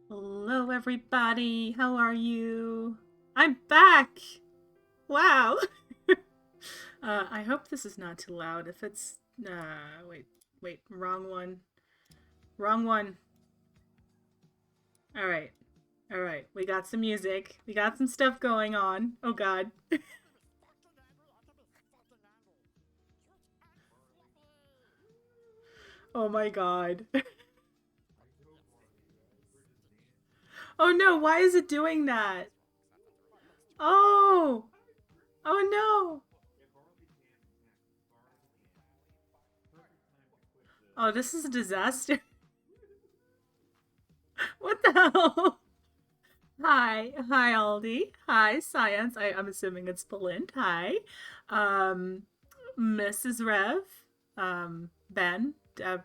Hello, everybody. How are you? I'm back. Wow. I hope this is not too loud. If it's, wait, wrong one. Wrong one. All right, all right. We got some music. We got some stuff going on. Oh God. Oh my God. Oh no. Why is it doing that? Oh. Oh no. Oh, this is a disaster. What the hell? Hi, Aldi. Hi, Science. I'm assuming it's Belinda. Hi, um, Mrs. Rev, Ben.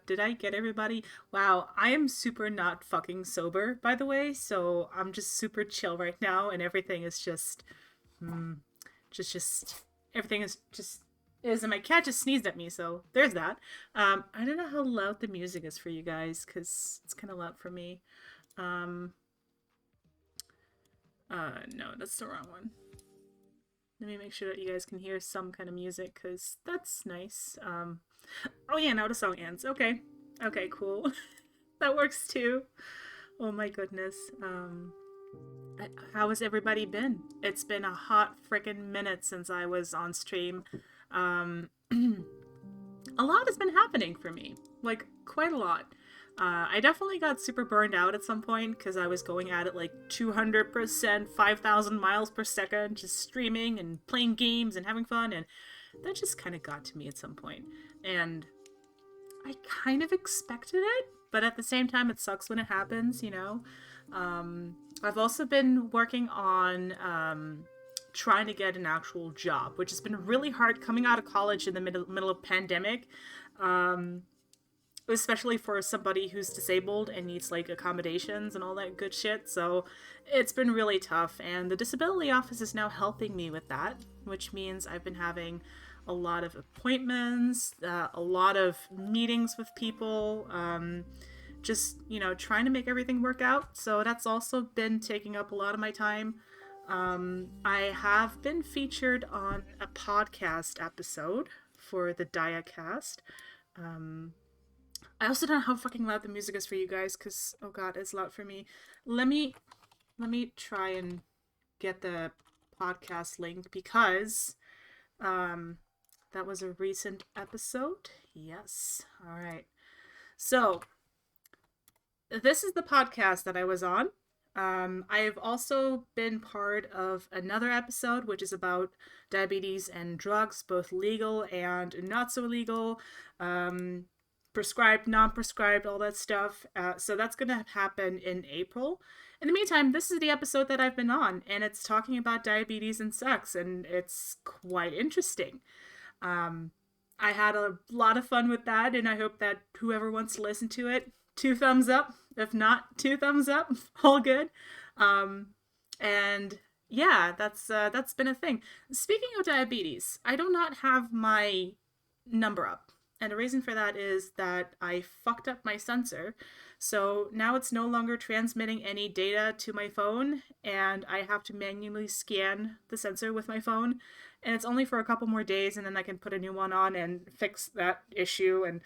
Did I get everybody? Wow, I am super not fucking sober, by the way. So I'm just super chill right now, and everything is mm, just everything is just is, and my cat just sneezed at me. So there's that. I don't know how loud the music is for you guys, cause it's kind of loud for me. Um, no, that's the wrong one. Let me make sure that you guys can hear some kind of music, because that's nice. Oh yeah, now the song ends. Okay. Okay, cool. That works too. Oh my goodness. How has everybody been? It's been a hot freaking minute since I was on stream. Um, a lot has been happening for me. Like, quite a lot. I definitely got super burned out at some point because I was going at it like 200%, 5,000 miles per second, just streaming and playing games and having fun, and that just kind of got to me at some point. And I kind of expected it, but at the same time, it sucks when it happens, you know? I've also been working on trying to get an actual job, which has been really hard coming out of college in the middle of pandemic. Um, Especially for somebody who's disabled and needs like accommodations and all that good shit. So it's been really tough, and the disability office is now helping me with that, which means I've been having a lot of appointments, a lot of meetings with people, just, trying to make everything work out. So that's also been taking up a lot of my time. I have been featured on a podcast episode for the Diacast. Um, I also don't know how fucking loud the music is for you guys, because, oh god, it's loud for me. Let me try and get the podcast link, because um, that was a recent episode. Yes. All right. So, this is the podcast that I was on. I've also been part of another episode, which is about diabetes and drugs, both legal and not so legal, prescribed, non prescribed, all that stuff. So that's going to happen in April. In the meantime, this is the episode that I've been on, and it's talking about diabetes and sex, and it's quite interesting. Um, I had a lot of fun with that, and I hope that whoever wants to listen to it, 2 thumbs up. If not, 2 thumbs up. All good. Um, and yeah, that's been a thing. Speaking of diabetes, I do not have my number up. And the reason for that is that I fucked up my sensor. So now it's no longer transmitting any data to my phone, and I have to manually scan the sensor with my phone. And it's only for a couple more days, and then I can put a new one on and fix that issue. And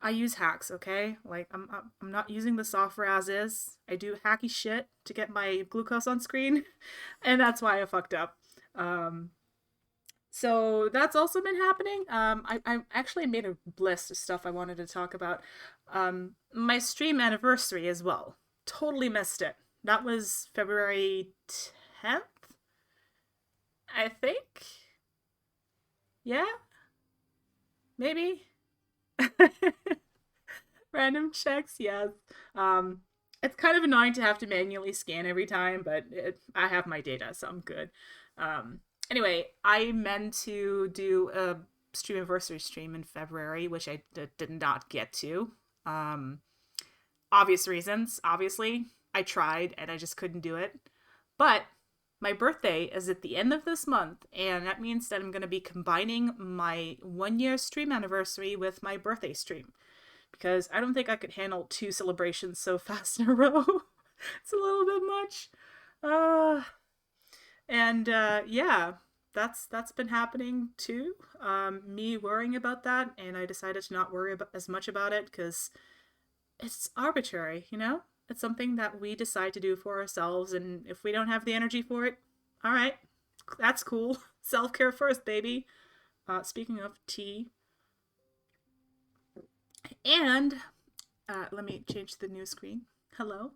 I use hacks, okay? Like, I'm not using the software as is. I do hacky shit to get my glucose on screen, and that's why I fucked up. So that's also been happening. I actually made a list of stuff I wanted to talk about. My stream anniversary as well. Totally missed it. That was February 10th, I think. Yeah, maybe. Random checks, yes. It's kind of annoying to have to manually scan every time, but I have my data, so I'm good. Anyway, I meant to do a stream anniversary stream in February, which I did not get to. Obvious reasons, obviously. I tried and I just couldn't do it. But my birthday is at the end of this month, and that means that I'm going to be combining my 1 year stream anniversary with my birthday stream, because I don't think I could handle 2 celebrations so fast in a row. It's a little bit much. Yeah, that's been happening too. Me worrying about that, and I decided to not worry as much about it, because it's arbitrary, It's something that we decide to do for ourselves, and if we don't have the energy for it, all right, that's cool. Self-care first, baby. Speaking of tea, and let me change the new screen. Hello.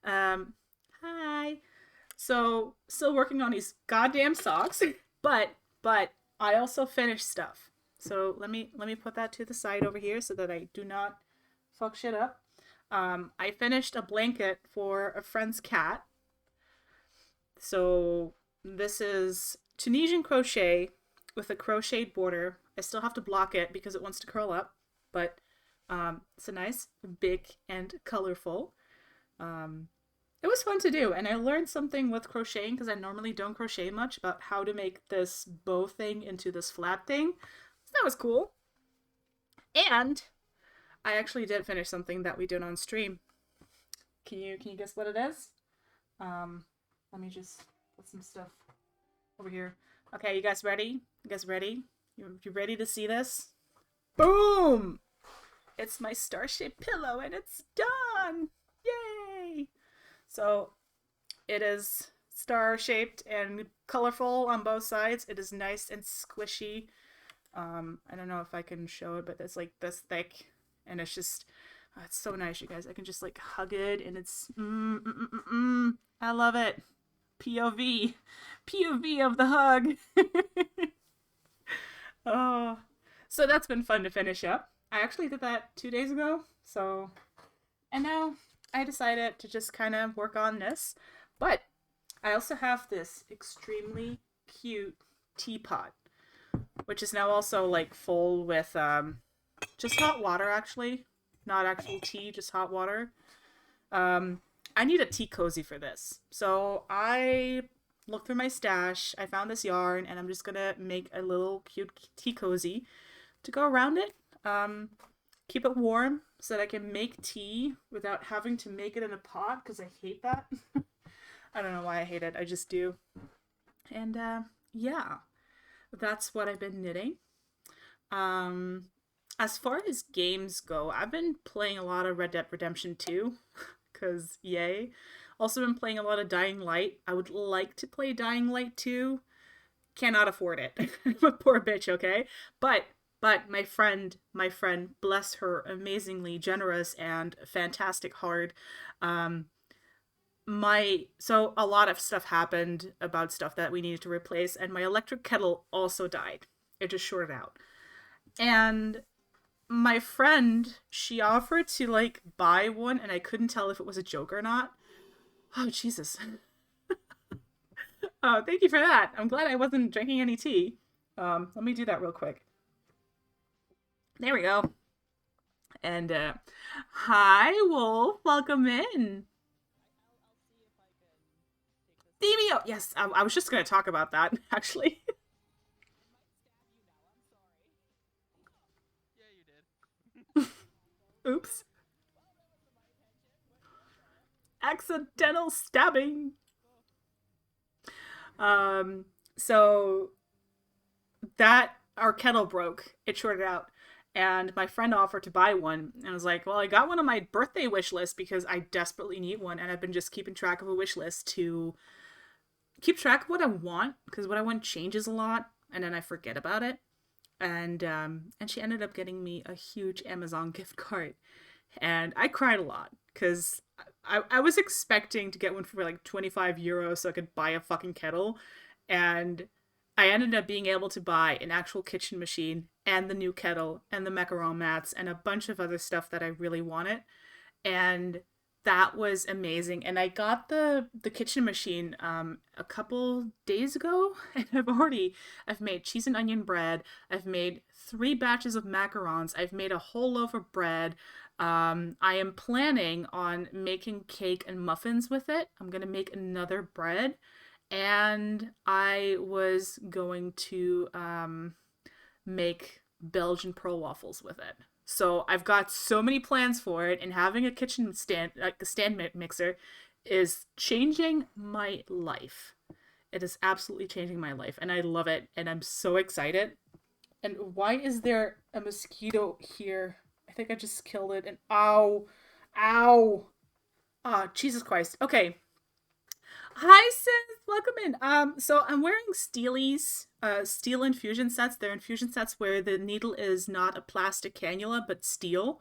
Hi. So, still working on these goddamn socks, but I also finished stuff. So let me put that to the side over here so that I do not fuck shit up. I finished a blanket for a friend's cat. So this is Tunisian crochet with a crocheted border. I still have to block it because it wants to curl up, but it's a nice, big, and colorful. It was fun to do, and I learned something with crocheting, because I normally don't crochet much, about how to make this bow thing into this flat thing. So that was cool. And I actually did finish something that we did on stream. Can you guess what it is? Let me just put some stuff over here. Okay, you guys ready? You guys ready? You ready to see this? Boom! It's my star-shaped pillow, and it's done! Yay! So it is star-shaped and colorful on both sides. It is nice and squishy. I don't know if I can show it, but it's like this thick, and it's just, it's so nice, you guys. I can just like hug it, and it's, I love it. POV of the hug. Oh, so that's been fun to finish up. I actually did that 2 days ago, so, and now I decided to just kind of work on this. But I also have this extremely cute teapot, which is now also like full with just hot water, actually. Not actual tea, just hot water. I need a tea cozy for this. So I looked through my stash, I found this yarn, and I'm just gonna make a little cute tea cozy to go around it. keep it warm so that I can make tea without having to make it in a pot because I hate that. I don't know why I hate it. I just do. And yeah, that's what I've been knitting. Um, as far as games go, I've been playing a lot of Red Dead Redemption 2 because yay. Also been playing a lot of Dying Light. I would like to play Dying Light 2. Cannot afford it. I'm a poor bitch, okay? But my friend, bless her amazingly generous and fantastic heart, um my so a lot of stuff happened about stuff that we needed to replace, and my electric kettle also died. It just shorted out. And my friend, she offered to like buy one, and I couldn't tell if it was a joke or not. Oh Jesus. Oh, thank you for that. I'm glad I wasn't drinking any tea. Let me do that real quick. There we go. And hi Wolf, welcome in. Demio. Yes, I was just gonna talk about that actually. Oops. Accidental stabbing. Um, so that our kettle broke. It shorted out. And my friend offered to buy one. And I was like, well, I got one on my birthday wish list because I desperately need one. And I've been just keeping track of a wish list to keep track of what I want, because what I want changes a lot. And then I forget about it. And she ended up getting me a huge Amazon gift card. And I cried a lot because I was expecting to get one for like 25 euros so I could buy a fucking kettle. And I ended up being able to buy an actual kitchen machine and the new kettle and the macaron mats and a bunch of other stuff that I really wanted. And that was amazing. And I got the kitchen machine a couple days ago, and I've made cheese and onion bread. I've made 3 batches of macarons. I've made a whole loaf of bread. I am planning on making cake and muffins with it. I'm gonna make another bread, and I was going to make Belgian pearl waffles with it. So I've got so many plans for it, and having a kitchen stand, like a stand mixer, is changing my life. It is absolutely changing my life, and I love it, and I'm so excited. And why is there a mosquito here? I think I just killed it, and ow, ow, ah, oh, Jesus Christ. Okay, hi sis, welcome in. So I'm wearing Steely's steel infusion sets. They're infusion sets where the needle is not a plastic cannula but steel.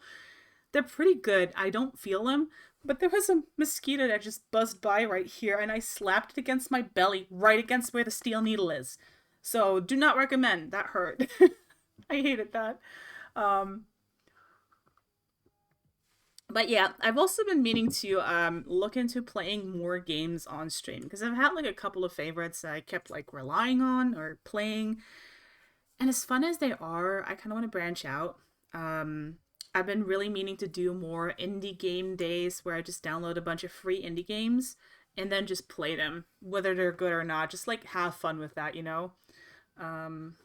They're pretty good. I don't feel them, but there was a mosquito that just buzzed by right here, and I slapped it against my belly, right against where the steel needle is. So do not recommend. That hurt. I hated that. Um, but yeah, I've also been meaning to look into playing more games on stream because I've had like a couple of favorites that I kept like relying on or playing. And as fun as they are, I kind of want to branch out. Um I've been really meaning to do more indie game days where I just download a bunch of free indie games and then just play them, whether they're good or not. Just like have fun with that, you know? Um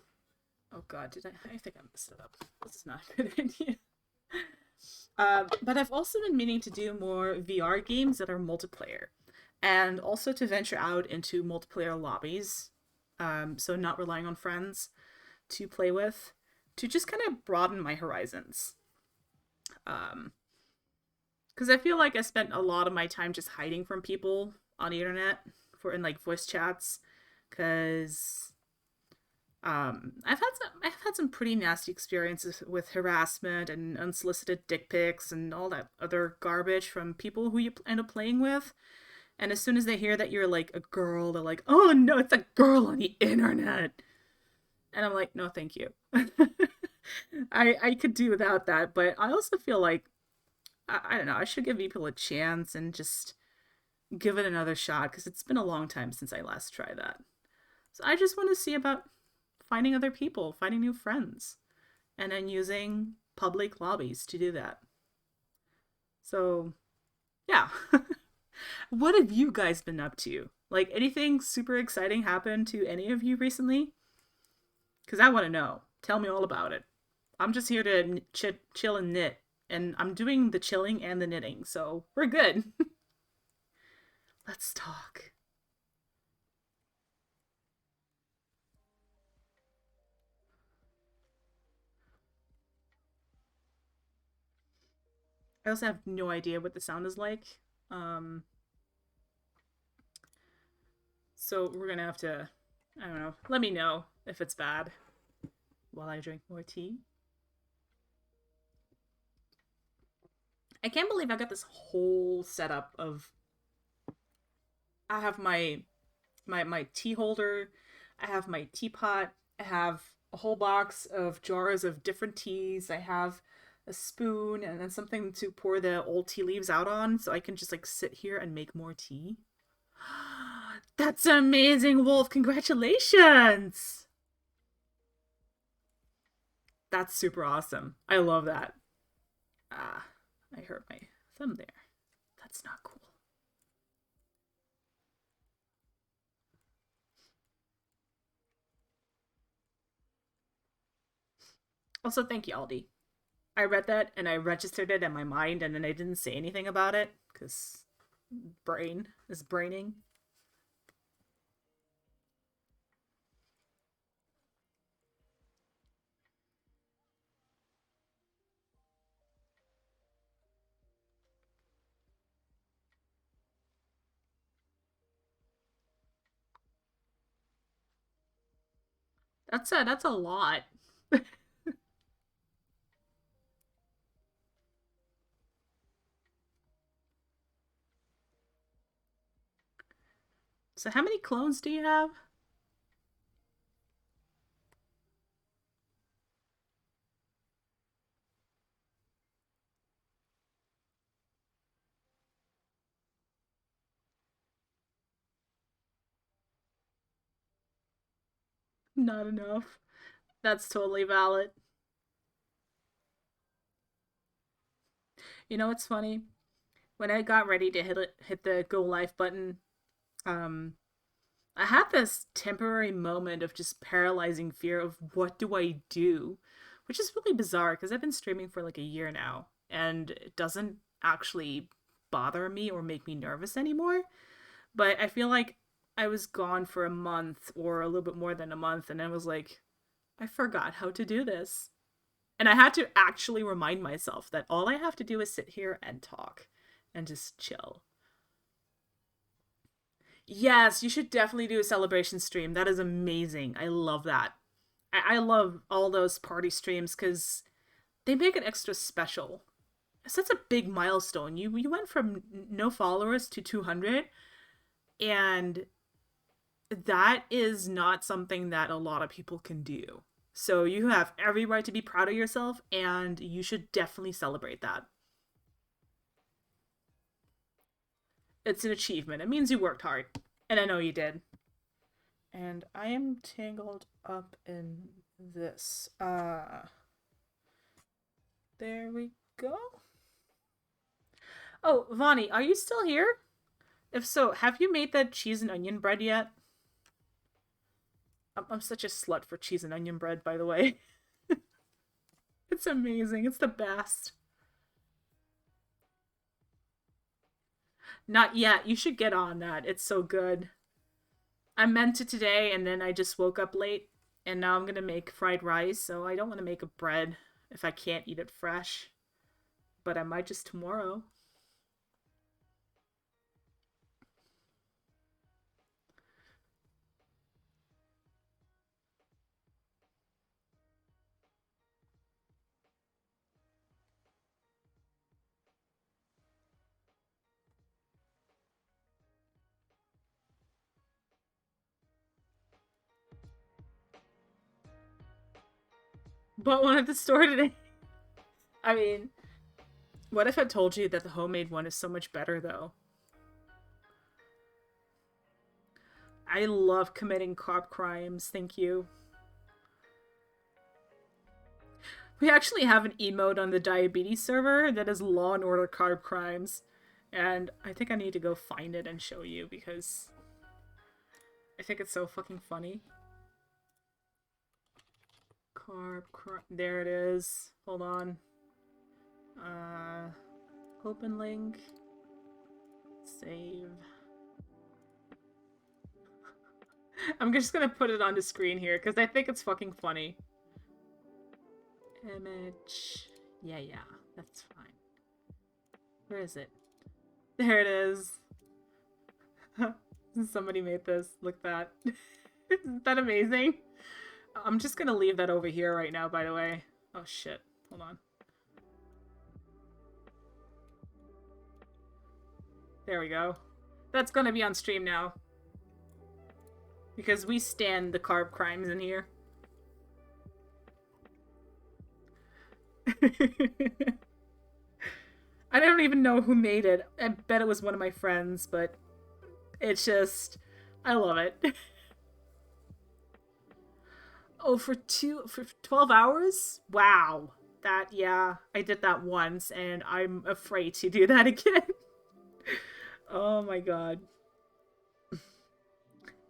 oh god, I think I messed it up. This is not a good idea. But I've also been meaning to do more VR games that are multiplayer, and also to venture out into multiplayer lobbies. So not relying on friends to play with, to just kind of broaden my horizons. Um, because I feel like I spent a lot of my time just hiding from people on the internet for in like voice chats, because I've had some pretty nasty experiences with harassment and unsolicited dick pics and all that other garbage from people who you end up playing with. And as soon as they hear that you're like a girl, they're like, "Oh no, it's a girl on the internet," and I'm like, "No, thank you." I could do without that, but I also feel like I don't know. I should give people a chance and just give it another shot because it's been a long time since I last tried that. So I just want to see about finding other people, finding new friends, and then using public lobbies to do that. So, yeah. What have you guys been up to? Like, anything super exciting happened to any of you recently? Because I want to know. Tell me all about it. I'm just here to chill and knit. And I'm doing the chilling and the knitting, so we're good. Let's talk. I also have no idea what the sound is like. Um, so we're gonna have to, I don't know, let me know if it's bad while I drink more tea. I can't believe I got this whole setup of I have my tea holder, I have my teapot, I have a whole box of jars of different teas, I have a spoon and then something to pour the old tea leaves out on so I can just like sit here and make more tea. That's amazing, Wolf. Congratulations. That's super awesome. I love that. Ah, I hurt my thumb there. That's not cool. Also, thank you, Aldi. I read that and I registered it in my mind and then I didn't say anything about it because brain is braining. That's a lot. So how many clones do you have? Not enough. That's totally valid. You know what's funny? When I got ready to hit the go live button, um, I had this temporary moment of just paralyzing fear of what do I do, which is really bizarre because I've been streaming for like a year now and it doesn't actually bother me or make me nervous anymore. But I feel like I was gone for a month or a little bit more than a month and I was like, I forgot how to do this. And I had to actually remind myself that all I have to do is sit here and talk and just chill. Yes, you should definitely do a celebration stream. That is amazing. I love that. I love all those party streams because they make it extra special. It's such a big milestone. You went from no followers to 200, and that is not something that a lot of people can do. So you have every right to be proud of yourself, and you should definitely celebrate that. It's an achievement. It means you worked hard, and I know you did. And I am tangled up in this. There we go. Oh, Vonnie, are you still here? If so, have you made that cheese and onion bread yet? I'm such a slut for cheese and onion bread, by the way. It's amazing. It's the best. Not yet. You should get on that. It's so good. I meant to today, and then I just woke up late, and now I'm gonna make fried rice, so I don't want to make a bread if I can't eat it fresh. But I might just tomorrow. Bought one at the store today. I mean, what if I told you that the homemade one is so much better, though? I love committing carb crimes, thank you. We actually have an emote on the diabetes server that is Law and Order Carb Crimes. And I think I need to go find it and show you because I think it's so fucking funny. There it is. Hold on. Open link. Save. I'm just gonna put it on the screen here because I think it's fucking funny. Image. Yeah, that's fine. Where is it? There it is. Somebody made this. Look that. Isn't that amazing? I'm just gonna leave that over here right now, by the way. Oh shit. Hold on. There we go. That's gonna be on stream now. Because we stand the carb crimes in here. I don't even know who made it. I bet it was one of my friends, but it's just... I love it. Oh, for 12 hours? Wow. That, yeah, I did that once, and I'm afraid to do that again. Oh my god.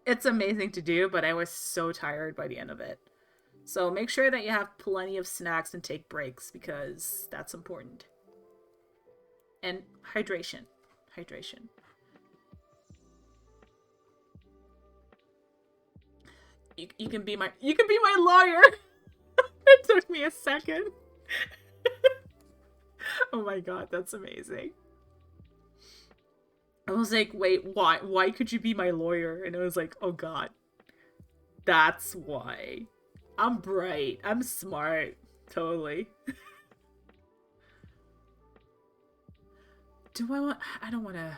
It's amazing to do, but I was so tired by the end of it. So make sure that you have plenty of snacks and take breaks, because that's important. And hydration. Hydration. You can be my lawyer. It took me a second. Oh my god, that's amazing. I was like, wait, why? Why could you be my lawyer? And it was like, oh god. That's why. I'm bright. I'm smart. Totally. I don't want to...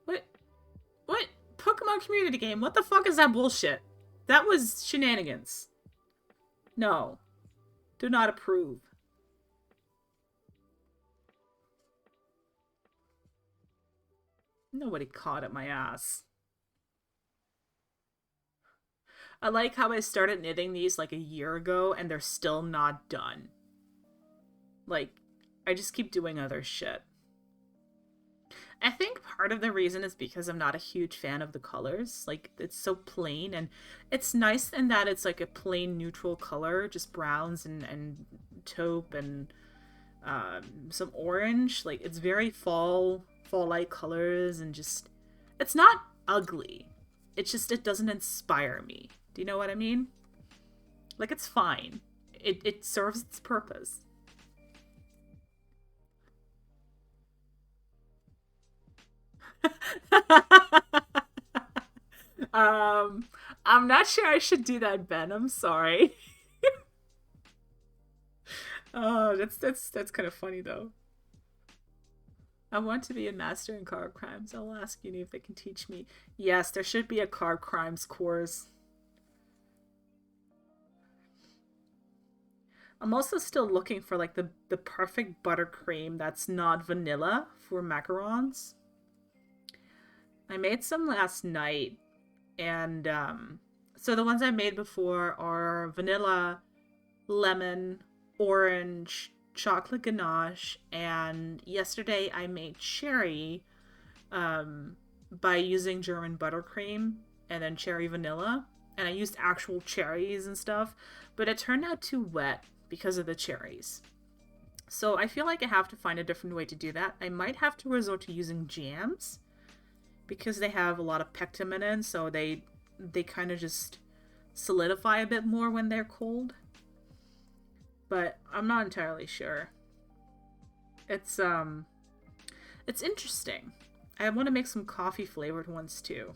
What? Pokemon community game? What the fuck is that bullshit? That was shenanigans. No. Do not approve. Nobody caught at my ass. I like how I started knitting these like a year ago and they're still not done. Like, I just keep doing other shit. I think part of the reason is because I'm not a huge fan of the colors. Like, it's so plain, and it's nice in that it's like a plain neutral color, just browns and taupe and some orange. Like, it's very fall-like colors, and just, it's not ugly. It's just, it doesn't inspire me. Do you know what I mean? Like, it's fine. It serves its purpose. I'm not sure I should do that, Ben. I'm sorry. Oh, that's kind of funny though. I want to be a master in carb crimes. I'll ask uni if they can teach me. Yes, there should be a carb crimes course. I'm also still looking for like the perfect buttercream that's not vanilla for macarons. I made some last night, and so the ones I made before are vanilla, lemon, orange, chocolate ganache, and yesterday I made cherry by using German buttercream and then cherry vanilla, and I used actual cherries and stuff, but it turned out too wet because of the cherries. So I feel like I have to find a different way to do that. I might have to resort to using jams, because they have a lot of pectin in, so they kind of just solidify a bit more when they're cold. But I'm not entirely sure. It's interesting. I want to make some coffee flavored ones too.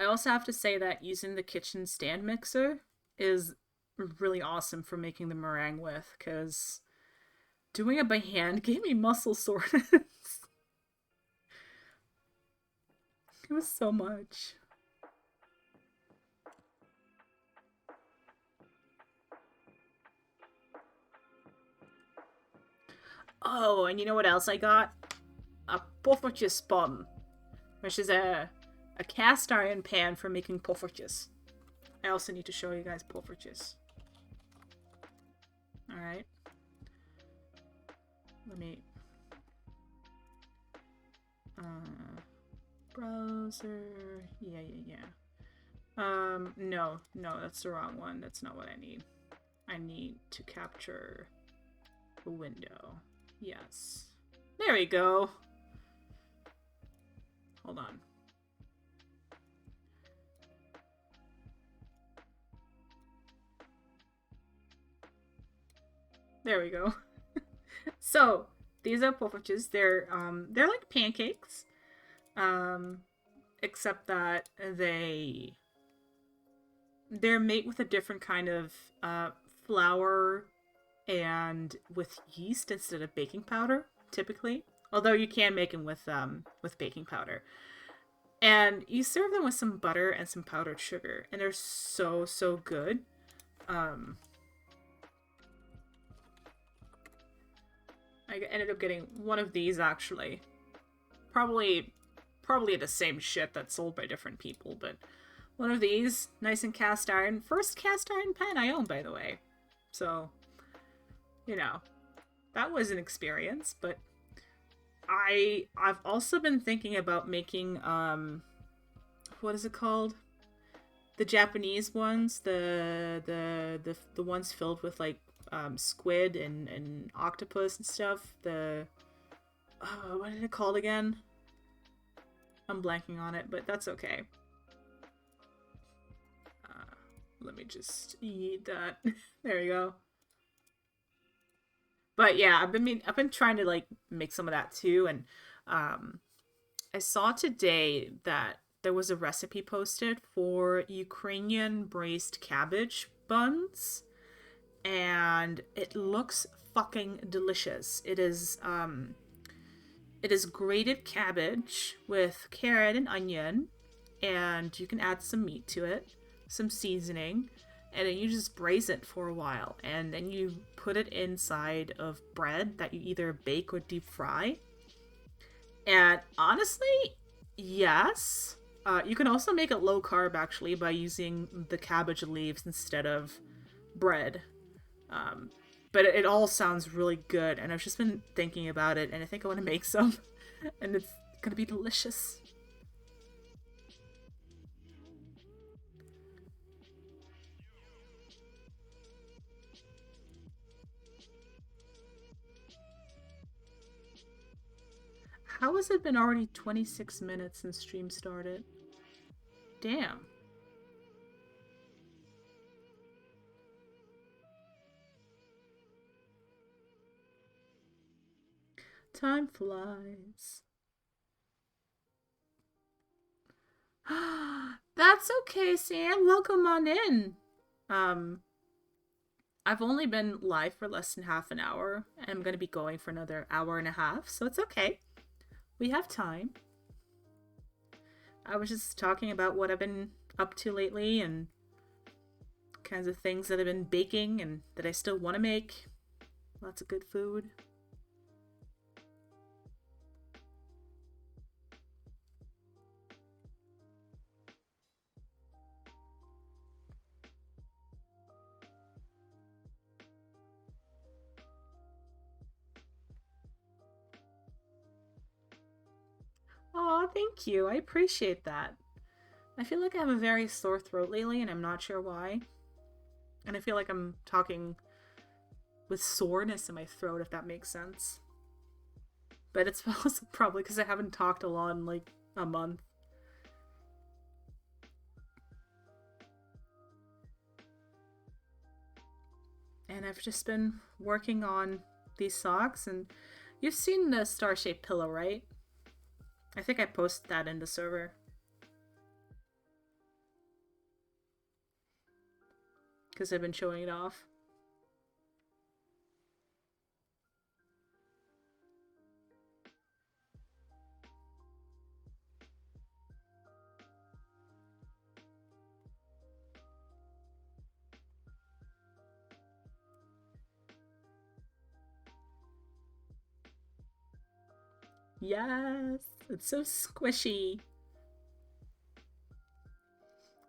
I also have to say that using the kitchen stand mixer is really awesome for making the meringue with, because doing it by hand gave me muscle soreness. It was so much. Oh, and you know what else I got? A poffertje spun. which is a cast iron pan for making poffertjes. I also need to show you guys poffertjes. Alright. Let me... browser... Yeah. No, that's the wrong one. That's not what I need. I need to capture a window. Yes. There we go. Hold on. There we go. So, these are poffertjes. They're like pancakes. Except that they're made with a different kind of flour and with yeast instead of baking powder, typically. Although you can make them with baking powder. And you serve them with some butter and some powdered sugar, and they're so good. I ended up getting one of these actually. Probably the same shit that's sold by different people, but one of these, nice and cast iron. First cast iron pan I own, by the way. So, you know, that was an experience, but I've also been thinking about making what is it called? The Japanese ones, the ones filled with like squid and octopus and stuff. The what is it called again? I'm blanking on it, but that's okay. Let me just eat that. There you go. But yeah, I've been trying to like make some of that too, and I saw today that there was a recipe posted for Ukrainian braised cabbage buns, and it looks fucking delicious. It is grated cabbage with carrot and onion, and you can add some meat to it, some seasoning, and then you just braise it for a while, and then you put it inside of bread that you either bake or deep fry. And honestly, yes. You can also make it low carb actually by using the cabbage leaves instead of bread. But it all sounds really good, and I've just been thinking about it, and I think I want to make some, and it's gonna be delicious. How has it been already 26 minutes since stream started? Damn. Time flies. That's okay, Sam. Welcome on in. Um, I've only been live for less than half an hour, and I'm going to be going for another hour and a half, so it's okay. We have time. I was just talking about what I've been up to lately and kinds of things that I've been baking and that I still want to make. Lots of good food. Aw, thank you. I appreciate that. I feel like I have a very sore throat lately, and I'm not sure why. And I feel like I'm talking with soreness in my throat, if that makes sense. But it's also probably because I haven't talked a lot in like a month. And I've just been working on these socks, and you've seen the star-shaped pillow, right? I think I posted that in the server. Because I've been showing it off. Yes! It's so squishy.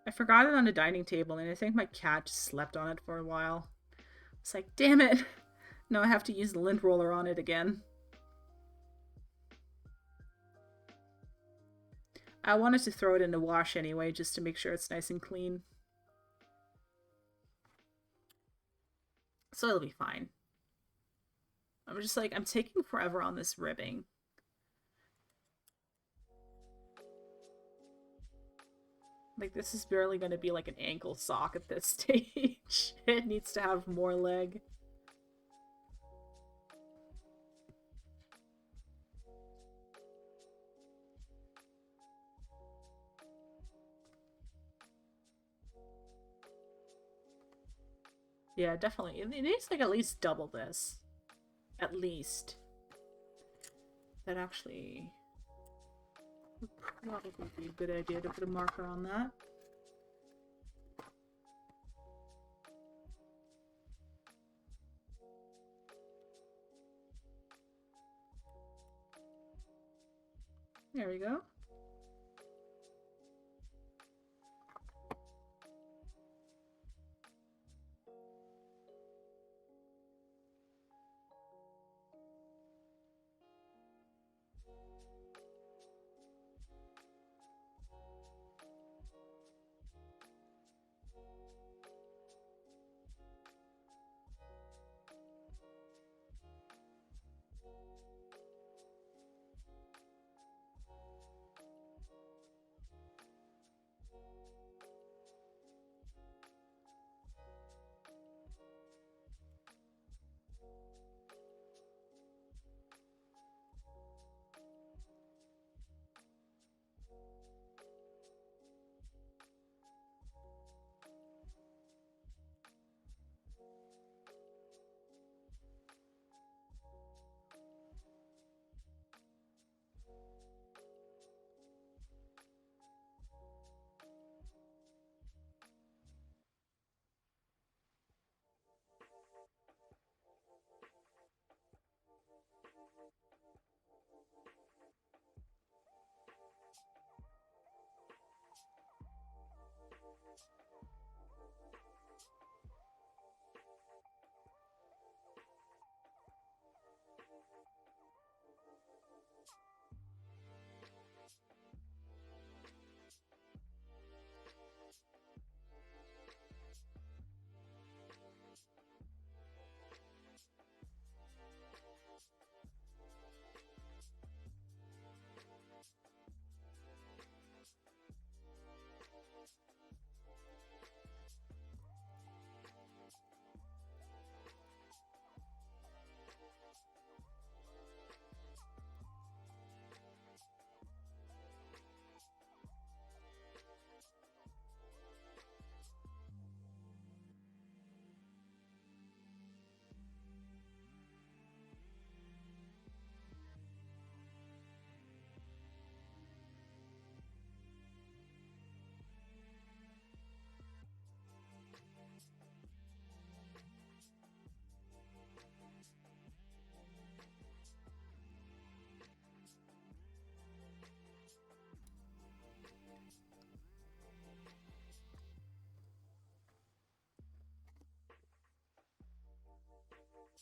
I forgot it on the dining table, and I think my cat just slept on it for a while. It's like, damn it! Now I have to use the lint roller on it again. I wanted to throw it in the wash anyway, just to make sure it's nice and clean. So it'll be fine. I'm just like, I'm taking forever on this ribbing. Like, this is barely going to be like an ankle sock at this stage. It needs to have more leg. Yeah, definitely. It needs like at least double this. At least. That actually would probably be a good idea to put a marker on that. There we go.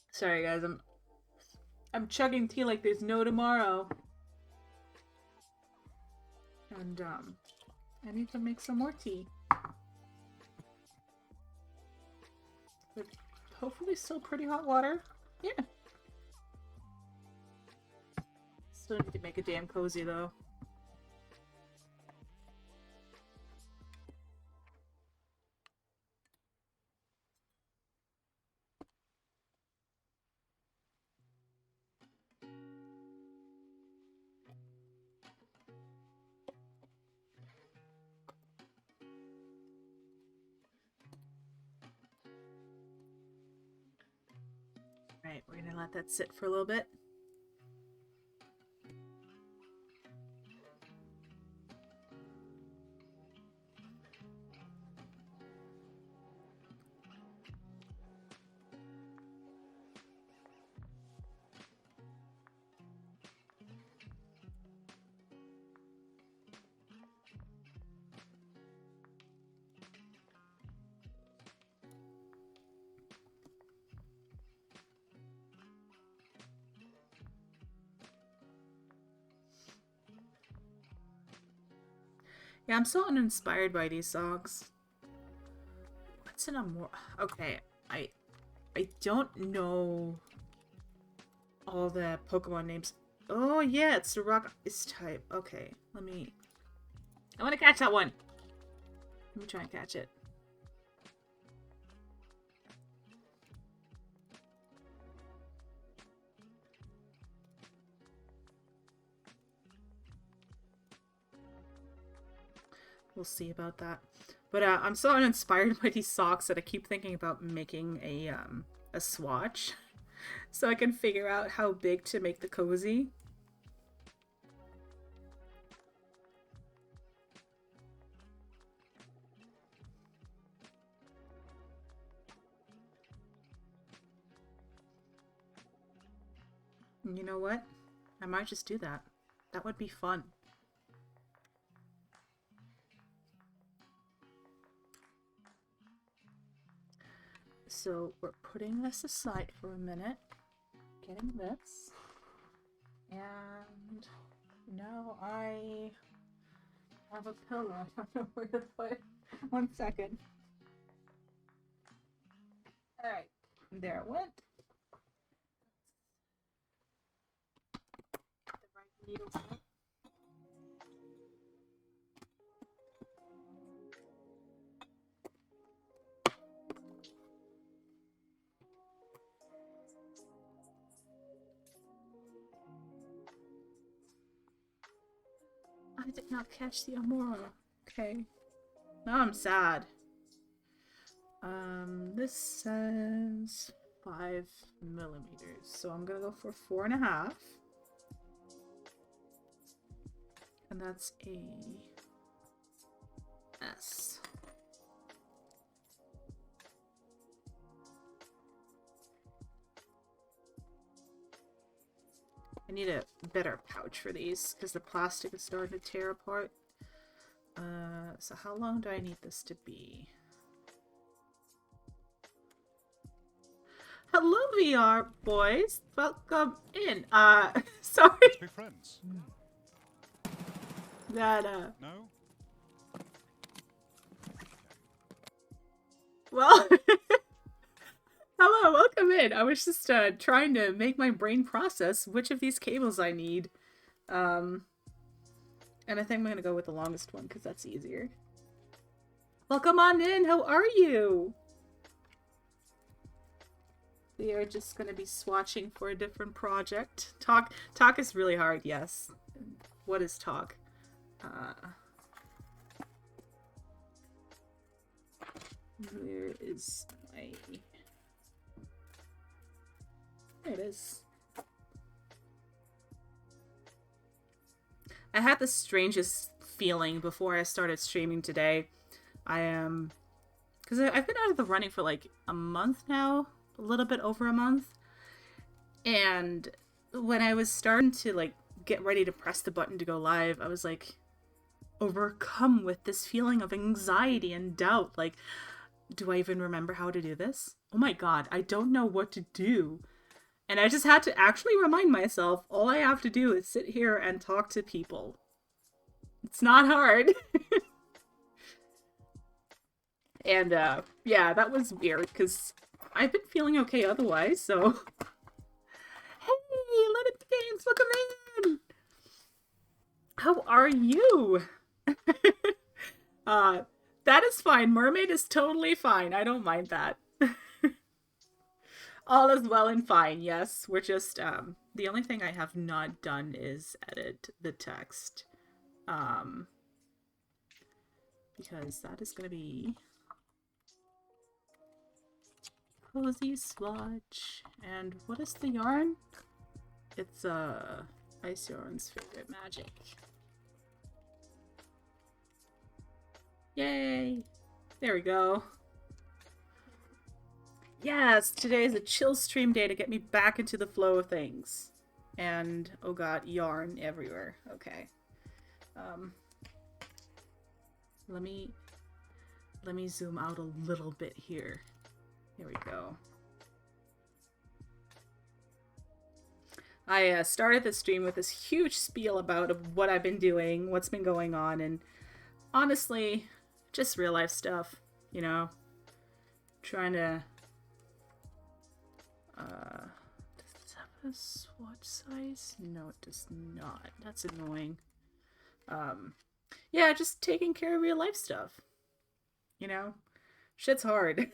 Sorry guys, I'm chugging tea like there's no tomorrow. And I need to make some more tea. But hopefully still pretty hot water. Yeah. Still need to make a damn cozy though. Alright, we're gonna let that sit for a little bit. Yeah, I'm so uninspired by these songs. What's in a more... Okay, I don't know all the Pokemon names. Oh yeah, it's the rock ice type. Okay, let me... I want to catch that one. Let me try and catch it. We'll see about that. But I'm so uninspired by these socks that I keep thinking about making a swatch so I can figure out how big to make the cozy. And you know what? I might just do that. That would be fun. So we're putting this aside for a minute. Getting this. And now I have a pillow. I don't know where to put. 1 second. Alright. There it went. The right needle. I did not catch the Amora. Okay. Now I'm sad. This says 5 millimeters. So I'm gonna go for 4.5. And that's a S. I need a better pouch for these because the plastic is starting to tear apart. So how long do I need this to be? Hello, VR boys. Welcome in. Sorry. Let's be friends. That, No? Well, hello, welcome in. I was just, trying to make my brain process which of these cables I need. And I think I'm gonna go with the longest one because that's easier. Welcome on in. How are you? We are just gonna be swatching for a different project. Talk is really hard, yes. What is talk? Where is my... There it is. I had the strangest feeling before I started streaming today. I am... Because I've been out of the running for like a month now. A little bit over a month. And when I was starting to like get ready to press the button to go live, I was like overcome with this feeling of anxiety and doubt. Like, do I even remember how to do this? Oh my god, I don't know what to do. And I just had to actually remind myself, all I have to do is sit here and talk to people. It's not hard. And, yeah, that was weird, because I've been feeling okay otherwise, so... Hey, Let It Games, welcome in! How are you? That is fine. Mermaid is totally fine. I don't mind that. All is well and fine, yes. We're just, the only thing I have not done is edit the text. Because that is gonna be... Cozy swatch. And what is the yarn? It's, Ice Yarn's Favorite Magic. Yay! There we go. Yes, today is a chill stream day to get me back into the flow of things. And, oh god, yarn everywhere. Okay. Let me zoom out a little bit here. Here we go. I started the stream with this huge spiel about what I've been doing, what's been going on, and Honestly, just real life stuff, you know? Trying to, does this have a swatch size? No, it does not. That's annoying. Um, yeah, just taking care of real life stuff, you know? Shit's hard.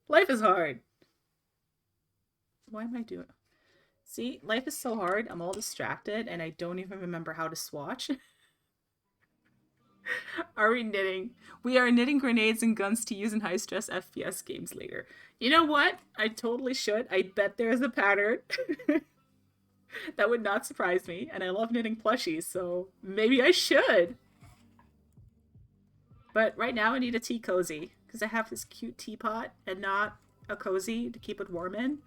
Life is hard. Why am I doing? See, life is so hard. I'm all distracted and I don't even remember how to swatch. Are we knitting? We are knitting grenades and guns to use in high stress FPS games later. You know what? I totally should. I bet there's a pattern. That would not surprise me. And I love knitting plushies, so maybe I should. But right now I need a tea cozy because I have this cute teapot and not a cozy to keep it warm in.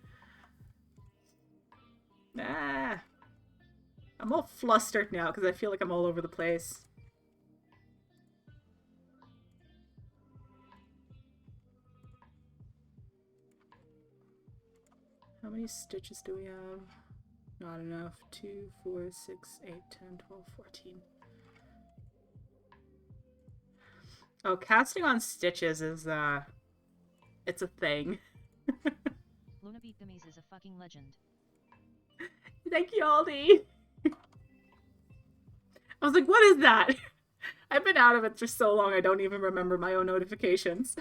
Ah, I'm all flustered now because I feel like I'm all over the place. How many stitches do we have? Not enough. 2, 4, 6, 8, 10, 12, 14. Oh, casting on stitches is, it's a thing. Luna beat the maze is a fucking legend. Thank you, Aldi. I was like, what is that? I've been out of it for so long I don't even remember my own notifications.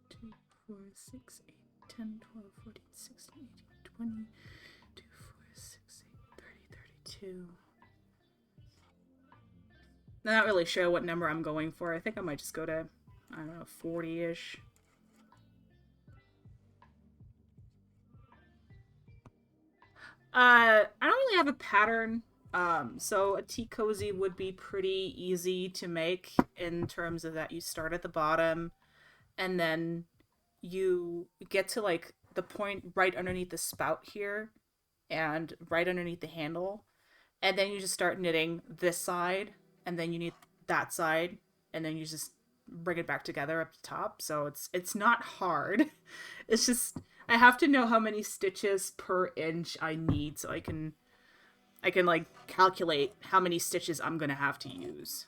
Two, 4, 6, 8, 10, 12, 14, 16, 18, 20, 2, 4, 6, 8, 30, 32. I'm not really sure what number I'm going for. I think I might just go to, I don't know, 40-ish. I don't really have a pattern. So a tea cozy would be pretty easy to make in terms of that you start at the bottom and then you get to like the point right underneath the spout here and right underneath the handle, and then you just start knitting this side and then you knit that side and then you just bring it back together up the top. So it's not hard. It's just I have to know how many stitches per inch I need so I can like calculate how many stitches I'm gonna have to use.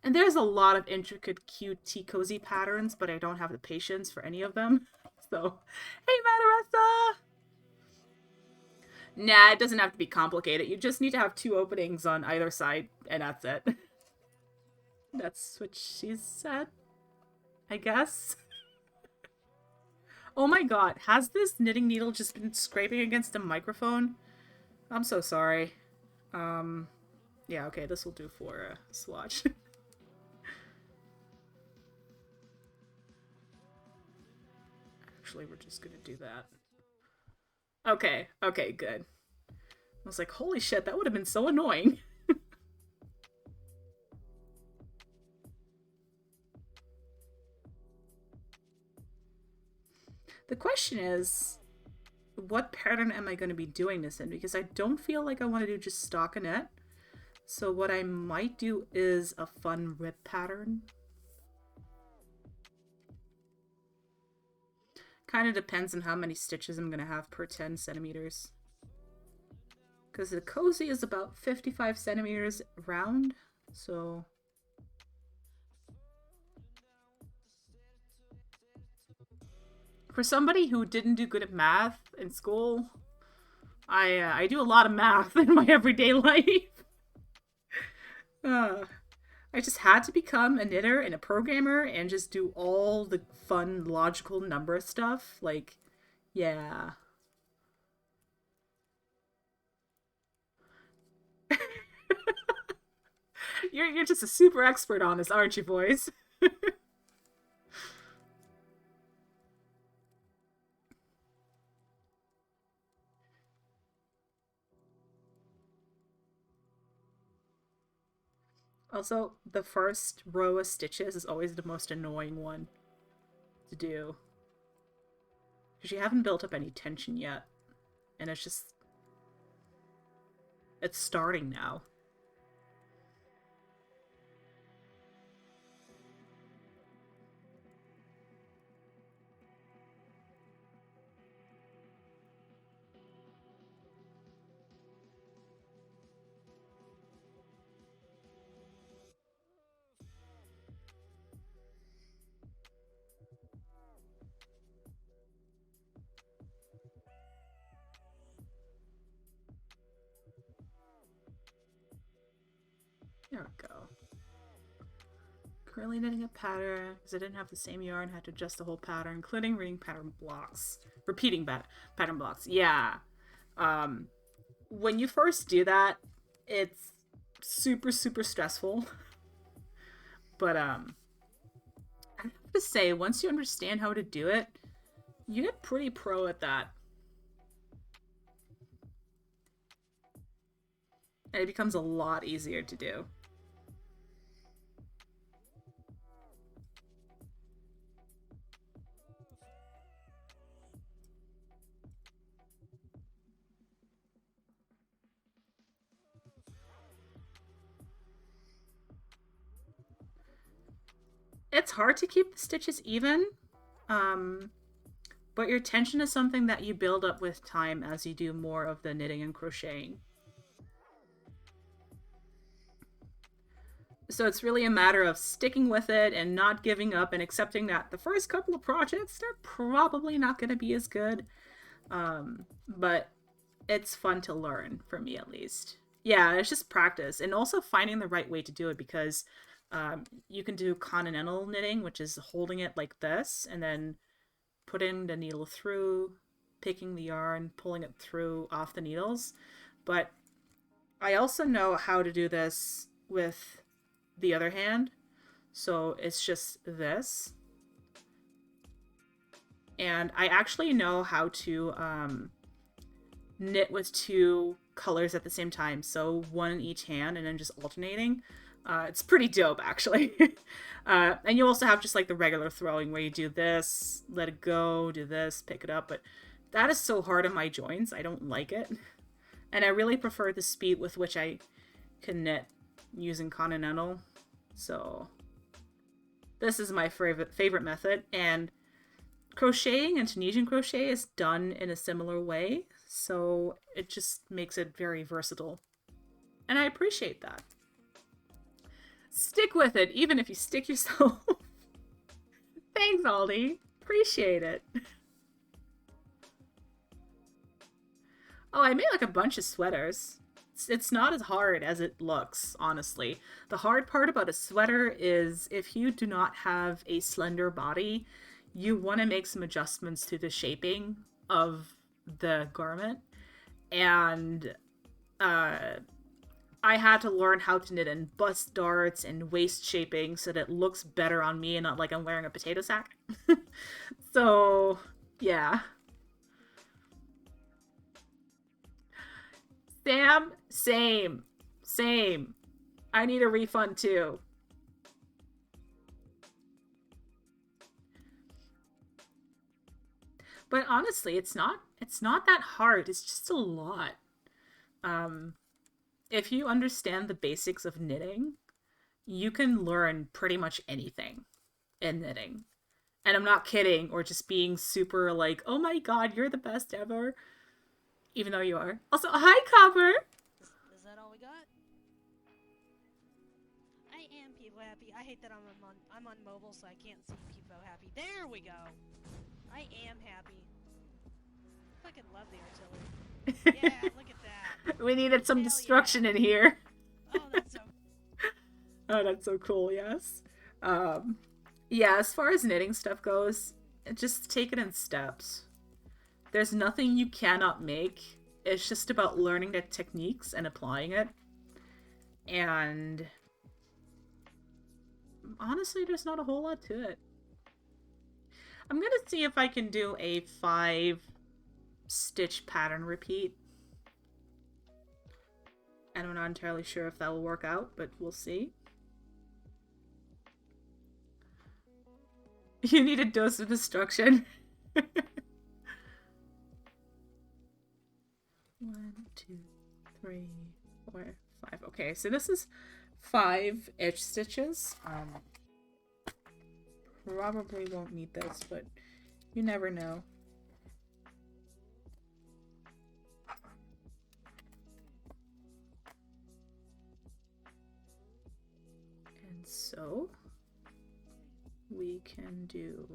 And there's a lot of intricate, cute tea cozy patterns, but I don't have the patience for any of them. So, hey, Madaressa! Nah, it doesn't have to be complicated. You just need to have 2 openings on either side, and that's it. That's what she said, I guess. Oh my god, has this knitting needle just been scraping against a microphone? I'm so sorry. Yeah, okay, this will do for a swatch. Actually, we're just gonna do that. Okay, okay, good. I was like, holy shit, that would have been so annoying. The question is, what pattern am I going to be doing this in? Because I don't feel like I want to do just stockinette. So what I might do is a fun rip pattern. Kind of depends on how many stitches I'm going to have per 10 centimeters. Because the cozy is about 55 centimeters round, so... For somebody who didn't do good at math in school, I do a lot of math in my everyday life. I just had to become a knitter and a programmer and just do all the fun logical number stuff. Like, yeah. You're just a super expert on this, aren't you, boys? Also, the first row of stitches is always the most annoying one to do. Because you haven't built up any tension yet. And it's just... it's starting now. There we go. Currently knitting a pattern because I didn't have the same yarn. Had to adjust the whole pattern, including reading pattern blocks, repeating pattern blocks. Yeah. When you first do that, it's super stressful. But I have to say, once you understand how to do it, you get pretty pro at that. And it becomes a lot easier to do. It's hard to keep the stitches even, but your tension is something that you build up with time as you do more of the knitting and crocheting. So it's really a matter of sticking with it and not giving up and accepting that the first couple of projects, they're probably not going to be as good. But it's fun to learn, for me at least. Yeah, it's just practice and also finding the right way to do it, because you can do continental knitting, which is holding it like this and then putting the needle through, picking the yarn, pulling it through off the needles. But I also know how to do this with the other hand. So it's just this. And I actually know how to knit with two colors at the same time. So one in each hand and then just alternating. It's pretty dope, actually. And you also have just like the regular throwing where you do this, let it go, do this, pick it up. But that is so hard on my joints. I don't like it. And I really prefer the speed with which I can knit using continental. So this is my favorite method. And crocheting and Tunisian crochet is done in a similar way. So it just makes it very versatile. And I appreciate that. Stick with it, even if you stick yourself. Thanks, Aldi. Appreciate it. Oh, I made like a bunch of sweaters. It's not as hard as it looks, honestly. The hard part about a sweater is if you do not have a slender body, you want to make some adjustments to the shaping of the garment. And I had to learn how to knit in bust darts and waist shaping so that it looks better on me and not like I'm wearing a potato sack. So, yeah. Sam, same. Same. I need a refund too. But honestly, it's not that hard. It's just a lot. If you understand the basics of knitting, you can learn pretty much anything in knitting. And I'm not kidding, or just being super like, oh my god, you're the best ever. Even though you are. Also, hi, Copper! Is that all we got? I am people happy. I hate that I'm on mobile, so I can't see people happy. There we go! I am happy. Fucking love the artillery. Yeah, look at that. We needed some Hell destruction yeah. in here. Oh, that's so... Oh, that's so cool, yes. Yeah, as far as knitting stuff goes, just take it in steps. There's nothing you cannot make. It's just about learning the techniques and applying it. And honestly, there's not a whole lot to it. I'm gonna see if I can do a 5-stitch pattern repeat. And I'm not entirely sure if that will work out, but we'll see. You need a dose of destruction. 1, 2, 3, Or 5. Okay, so this is 5 itch stitches. Probably won't need this, but you never know. And so we can do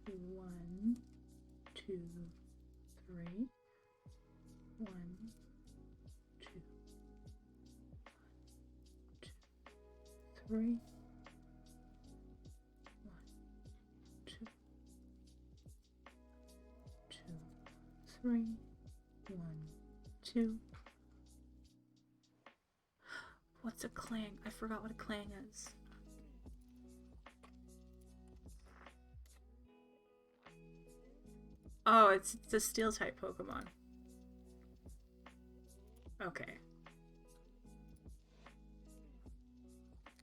1, 2, 3. 1, 2, 3. 1, 2, 2, 3. 1, 2. What's a clang? I forgot what a clang is. Oh, it's a steel type Pokemon. Okay.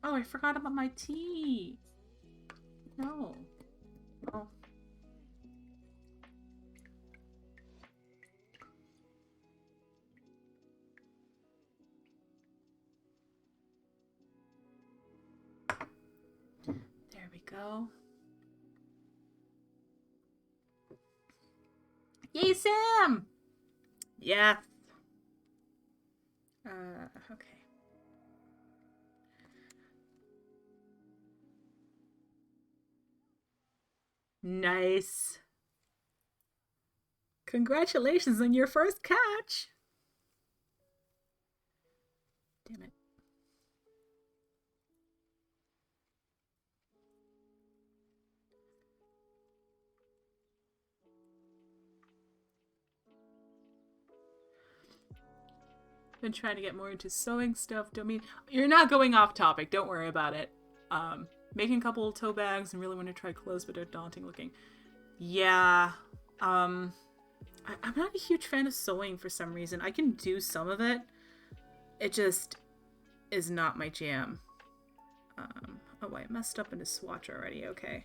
Oh, I forgot about my tea. No. Oh. There we go. Yay, Sam! Yeah. Okay. Nice. Congratulations on your first catch. Damn it. Been trying to get more into sewing stuff. Don't mean you're not going off topic. Don't worry about it. Making a couple of tote bags and really want to try clothes, but they're daunting looking. Yeah. I'm not a huge fan of sewing for some reason. I can do some of it. It just is not my jam. Oh, I messed up in a swatch already. Okay.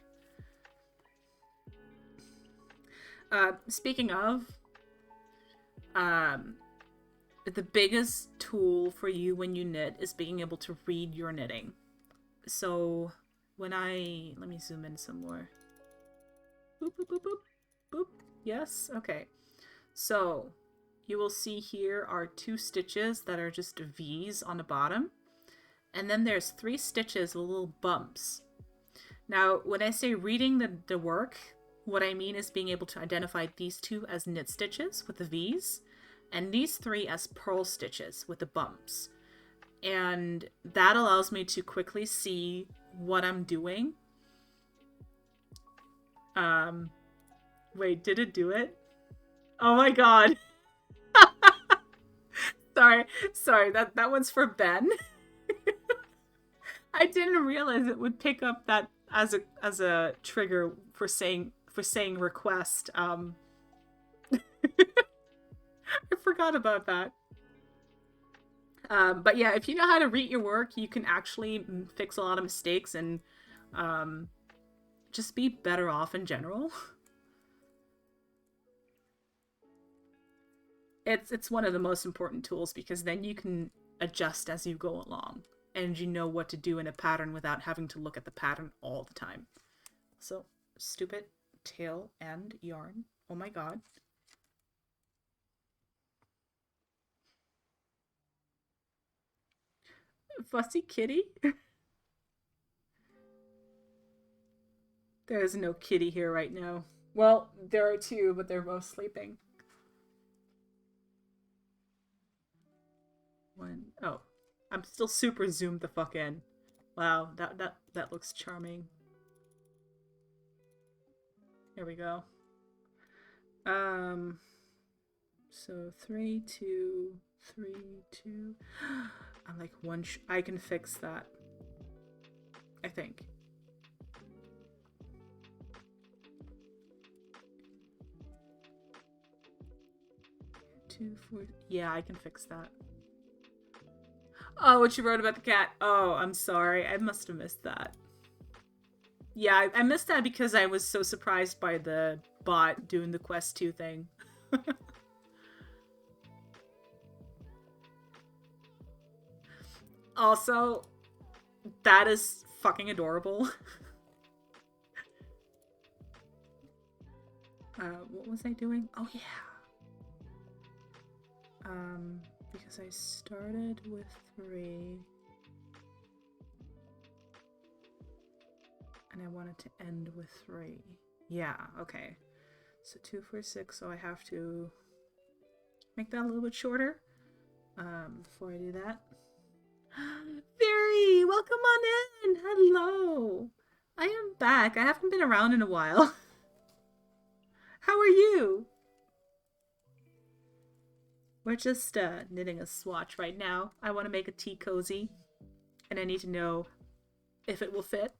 Speaking of, the biggest tool for you when you knit is being able to read your knitting. So when let me zoom in some more. Boop, boop, boop, boop, boop. Yes? Okay. So you will see here are 2 stitches that are just V's on the bottom. And then there's 3 stitches with little bumps. Now, when I say reading the work, what I mean is being able to identify these 2 as knit stitches with the V's, and these 3 as purl stitches with the bumps. And that allows me to quickly see what I'm doing. Wait, did it do it? Oh my god. Sorry, that one's for Ben. I didn't realize it would pick up that as a trigger for saying request. I forgot about that. But yeah, if you know how to read your work, you can actually fix a lot of mistakes and just be better off in general. It's one of the most important tools because then you can adjust as you go along and you know what to do in a pattern without having to look at the pattern all the time. So, stupid tail and yarn. Oh my god. Fussy kitty? There is no kitty here right now. Well, there are 2, but they're both sleeping. 1. Oh, I'm still super zoomed the fuck in. Wow, that looks charming. There we go. So 3, 2, 3, 2. I'm like I can fix that. I think. 2, 4. Yeah, I can fix that. Oh, what you wrote about the cat. Oh, I'm sorry. I must have missed that. Yeah, I missed that because I was so surprised by the bot doing the Quest 2 thing. Also, that is fucking adorable. What was I doing? Oh, yeah. Because I started with 3. And I wanted to end with 3. Yeah, okay. So 2, 4, 6, so I have to make that a little bit shorter before I do that. Fairy, welcome on in! Hello! I am back. I haven't been around in a while. How are you? We're just knitting a swatch right now. I want to make a tea cozy, and I need to know if it will fit.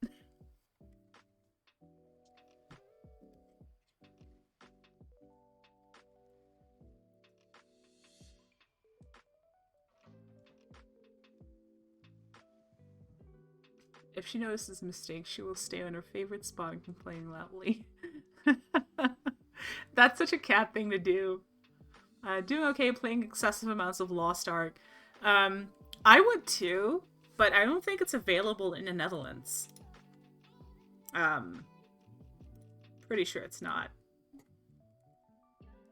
If she notices mistakes, she will stay on her favorite spot and complain loudly. That's such a cat thing to do. Doing okay playing excessive amounts of Lost Ark. I would too, but I don't think it's available in the Netherlands. Pretty sure it's not.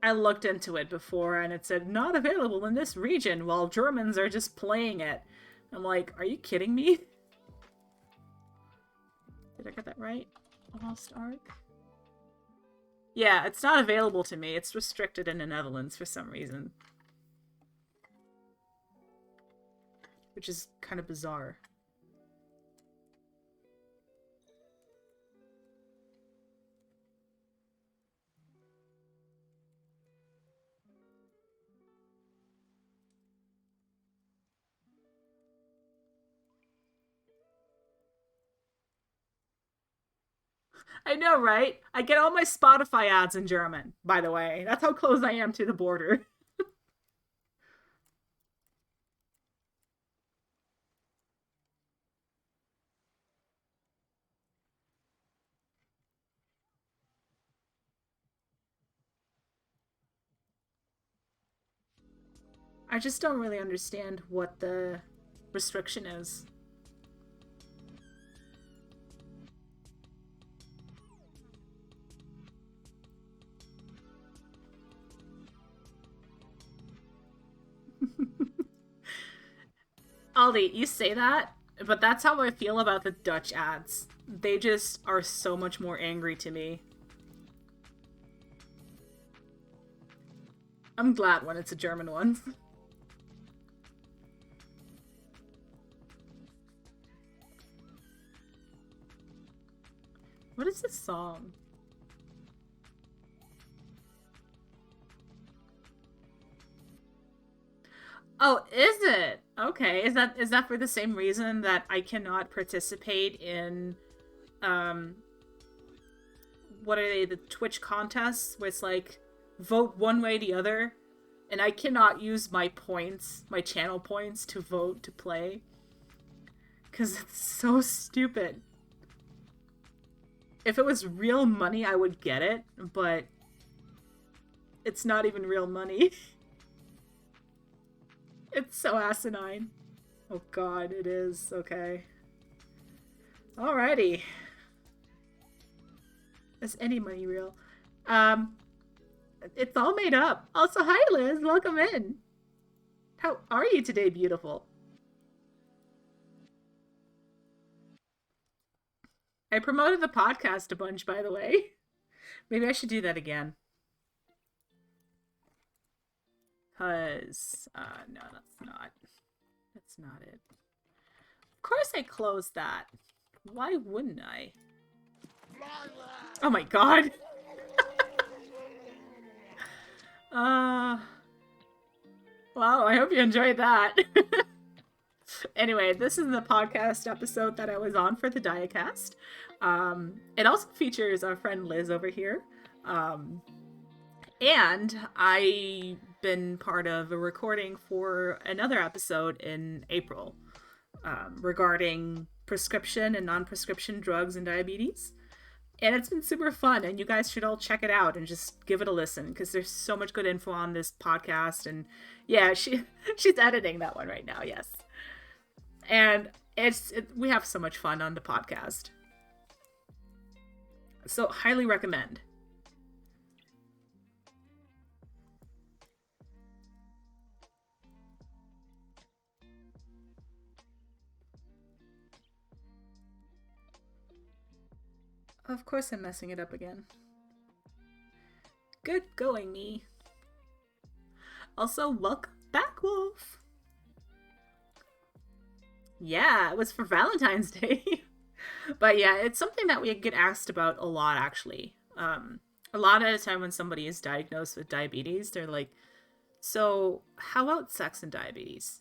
I looked into it before and it said not available in this region while Germans are just playing it. I'm like, are you kidding me? Did I get that right? Lost Ark? Yeah, it's not available to me. It's restricted in the Netherlands for some reason. Which is kind of bizarre. I know, right? I get all my Spotify ads in German, by the way. That's how close I am to the border. I just don't really understand what the restriction is. Aldi, you say that, but that's how I feel about the Dutch ads. They just are so much more angry to me. I'm glad when it's a German one. What is this song? Oh, is it? Okay. Is that for the same reason that I cannot participate in what are they, the Twitch contests where it's like vote one way or the other and I cannot use my points, my channel points to vote to play cuz it's so stupid. If it was real money, I would get it, but it's not even real money. It's so asinine. Oh god, it is. Okay. Alrighty. Is any money real? It's all made up. Also, hi Liz, welcome in. How are you today, beautiful? I promoted the podcast a bunch, by the way. Maybe I should do that again. Cause, no, that's not it. Of course I closed that. Why wouldn't I? Oh my god. Wow, I hope you enjoyed that. Anyway, this is the podcast episode that I was on for the Diacast. It also features our friend Liz over here. And I've been part of a recording for another episode in April regarding prescription and non-prescription drugs and diabetes. And it's been super fun, and you guys should all check it out and just give it a listen because there's so much good info on this podcast. And yeah, she's editing that one right now, yes. And we have so much fun on the podcast. So highly recommend. Of course I'm messing it up again. Good going, me. Also, welcome back, Wolf. Yeah, it was for Valentine's Day. But yeah, it's something that we get asked about a lot, actually. A lot of the time when somebody is diagnosed with diabetes, they're like, so how about sex and diabetes?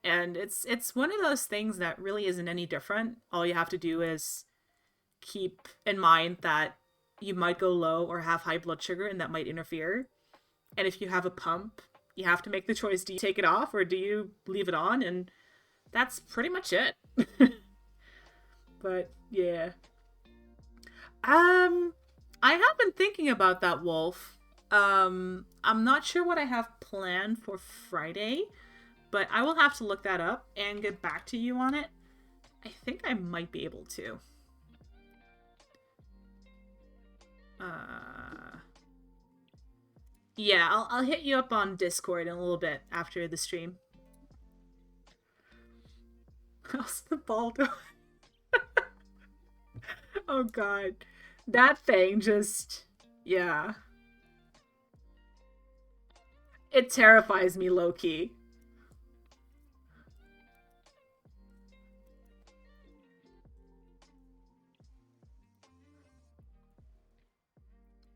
And it's one of those things that really isn't any different. All you have to do is keep in mind that you might go low or have high blood sugar and that might interfere. And if you have a pump, you have to make the choice, do you take it off or do you leave it on? And that's pretty much it. But yeah. I have been thinking about that, Wolf. I'm not sure what I have planned for Friday, but I will have to look that up and get back to you on it. I think I might be able to. Yeah, I'll hit you up on Discord in a little bit after the stream. How's the ball doing? Oh god. That thing just... yeah. It terrifies me low-key.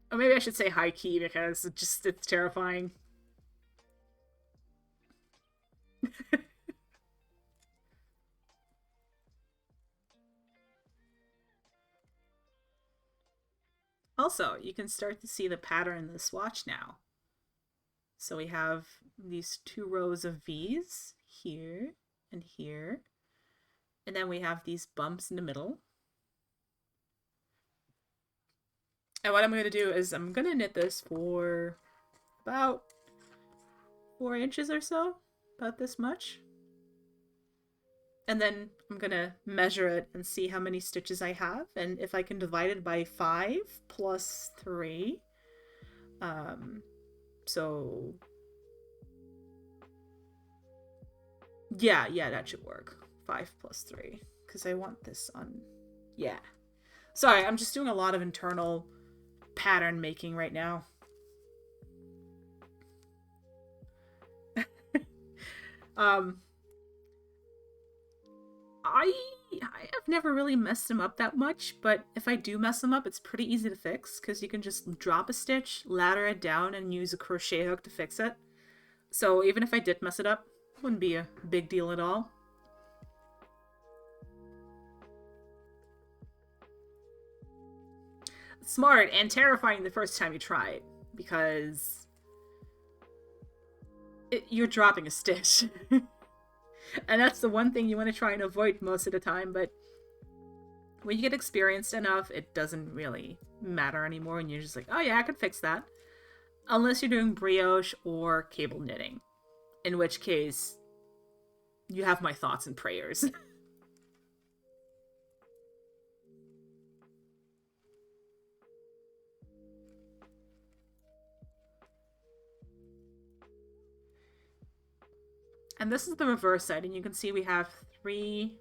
Or maybe I should say high-key because it's terrifying. Also, you can start to see the pattern in the swatch now. So we have these 2 rows of V's here and here. And then we have these bumps in the middle. And what I'm going to do is I'm going to knit this for about 4 inches or so. About this much. And then I'm going to measure it and see how many stitches I have. And if I can divide it by 5 plus 3. So... yeah, that should work. 5 plus 3. Because I want this on... yeah. Sorry, I'm just doing a lot of internal pattern making right now. I have never really messed them up that much, but if I do mess them up, it's pretty easy to fix because you can just drop a stitch, ladder it down, and use a crochet hook to fix it. So even if I did mess it up, it wouldn't be a big deal at all. Smart and terrifying the first time you try it because you're dropping a stitch. And that's the one thing you want to try and avoid most of the time, but when you get experienced enough, it doesn't really matter anymore, and you're just like, oh yeah, I could fix that. Unless you're doing brioche or cable knitting, in which case, you have my thoughts and prayers. And this is the reverse side, and you can see we have 3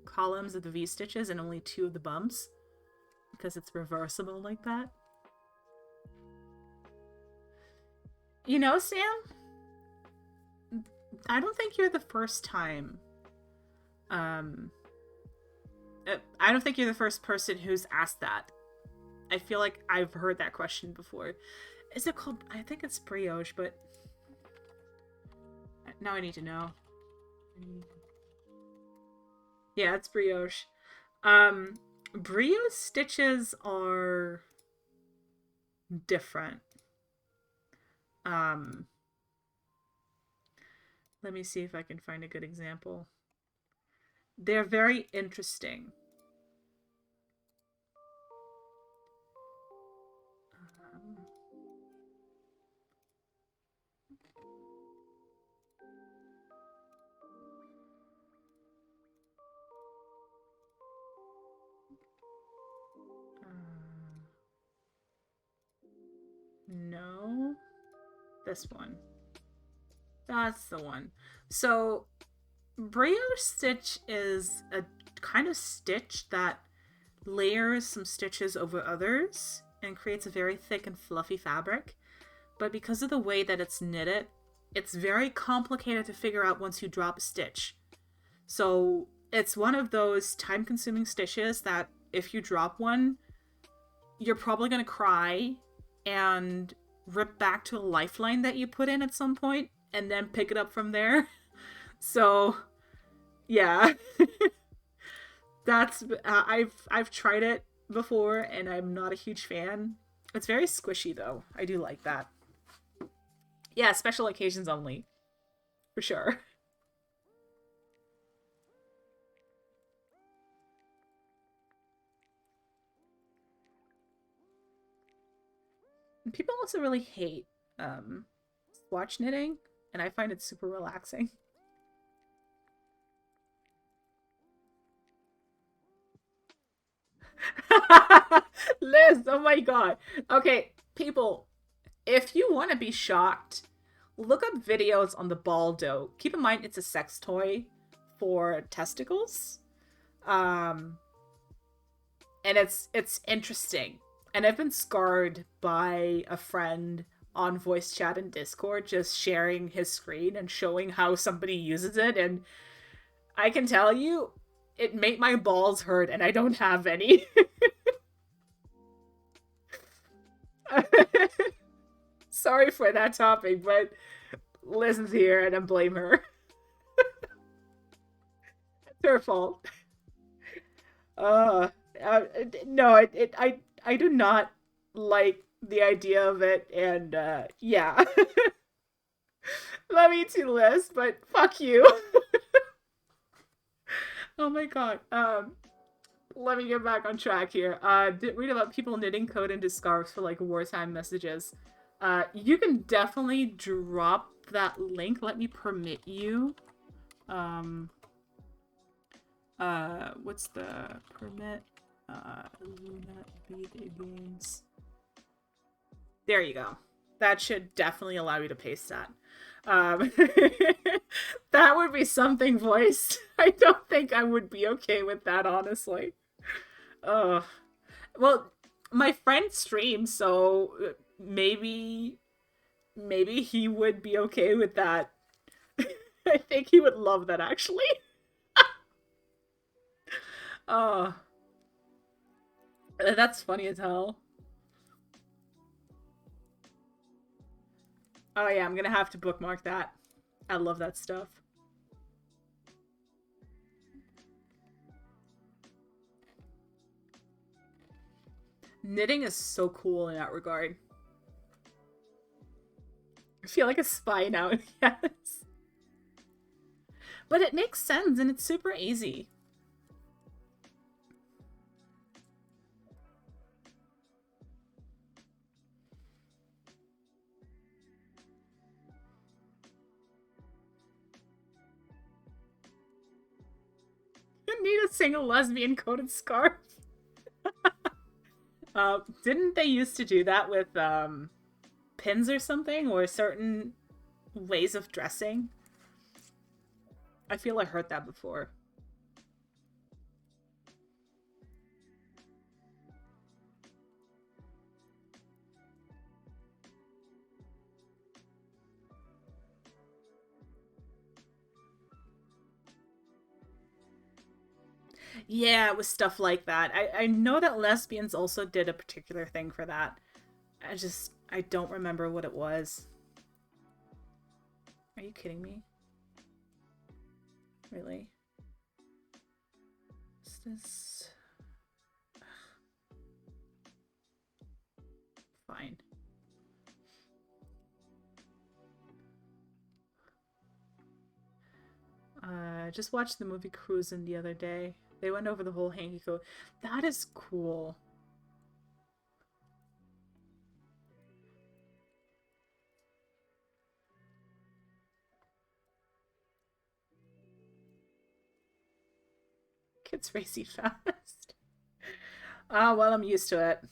columns of the V-stitches and only 2 of the bumps, because it's reversible like that. You know, Sam? I don't think you're the first time. I don't think you're the first person who's asked that. I feel like I've heard that question before. Is it called... I think it's brioche, but... now I need to know. Yeah, it's brioche. Brioche stitches are different. Let me see if I can find a good example. They're very interesting. This one. That's the one. So, brioche stitch is a kind of stitch that layers some stitches over others and creates a very thick and fluffy fabric. But because of the way that it's knitted, it's very complicated to figure out once you drop a stitch. So it's one of those time-consuming stitches that if you drop one, you're probably going to cry and rip back to a lifeline that you put in at some point and then pick it up from there. So, yeah. I've tried it before and I'm not a huge fan. It's very squishy though. I do like that. Yeah, special occasions only. For sure. And people also really hate swatch knitting, and I find it super relaxing. Liz, oh my god. Okay, people, if you want to be shocked, look up videos on the Baldo. Keep in mind it's a sex toy for testicles. Um and it's interesting. And I've been scarred by a friend on voice chat and Discord just sharing his screen and showing how somebody uses it, and I can tell you it made my balls hurt and I don't have any. Sorry for that topic, but Liz here and I blame her. It's her fault. Uh, uh no, I do not like the idea of it, and yeah. Love you too, Liz, but fuck you. Oh my god. Let me get back on track here. Did read about people knitting code into scarves for like wartime messages. You can definitely drop that link. Let me permit you. What's the permit? Luna Video Games. There you go. That should definitely allow you to paste that. Um, that would be something, voice. I don't think I would be okay with that, honestly. Uh, well, my friend streams, so maybe he would be okay with that. I think he would love that, actually. Oh, that's funny as hell. Oh yeah, I'm gonna have to bookmark that. I love that stuff. Knitting is so cool in that regard. I feel like a spy now, yes. But it makes sense and it's super easy. You need a single lesbian coated scarf. Didn't they used to do that with pins or something, or certain ways of dressing? I feel I heard that before. Yeah, it was stuff like that. I know that lesbians also did a particular thing for that. I don't remember what it was. Are you kidding me? Really? Is this... Fine. Just watched the movie Cruisin' the other day. They went over the whole hanky code. That is cool. Kids racy fast. Ah, well, I'm used to it.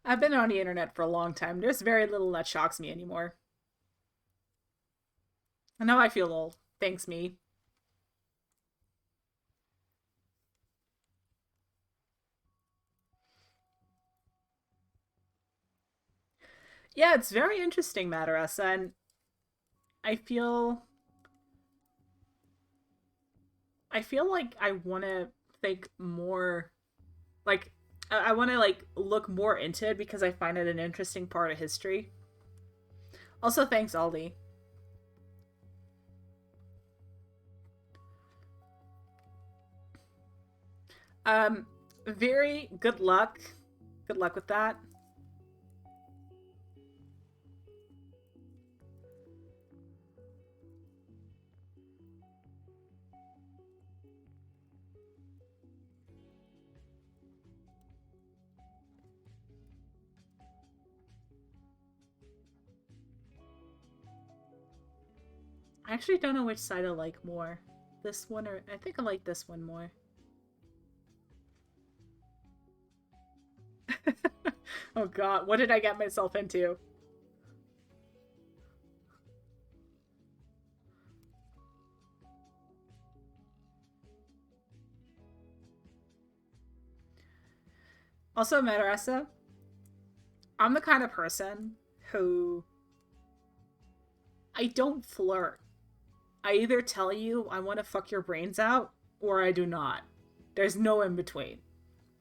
I've been on the internet for a long time. There's very little that shocks me anymore. I know I feel old. Thanks, me. Yeah, it's very interesting, Madarasa, and I feel I feel like I want to think more, like I want to like look more into it because I find it an interesting part of history. Also, thanks, Aldi. Um, very good luck. Good luck with that. I actually don't know which side I like more. This one, or I think I like this one more. Oh god, what did I get myself into? Also, Madarasa, I'm the kind of person who I don't flirt. I either tell you I want to fuck your brains out or I do not. There's no in between.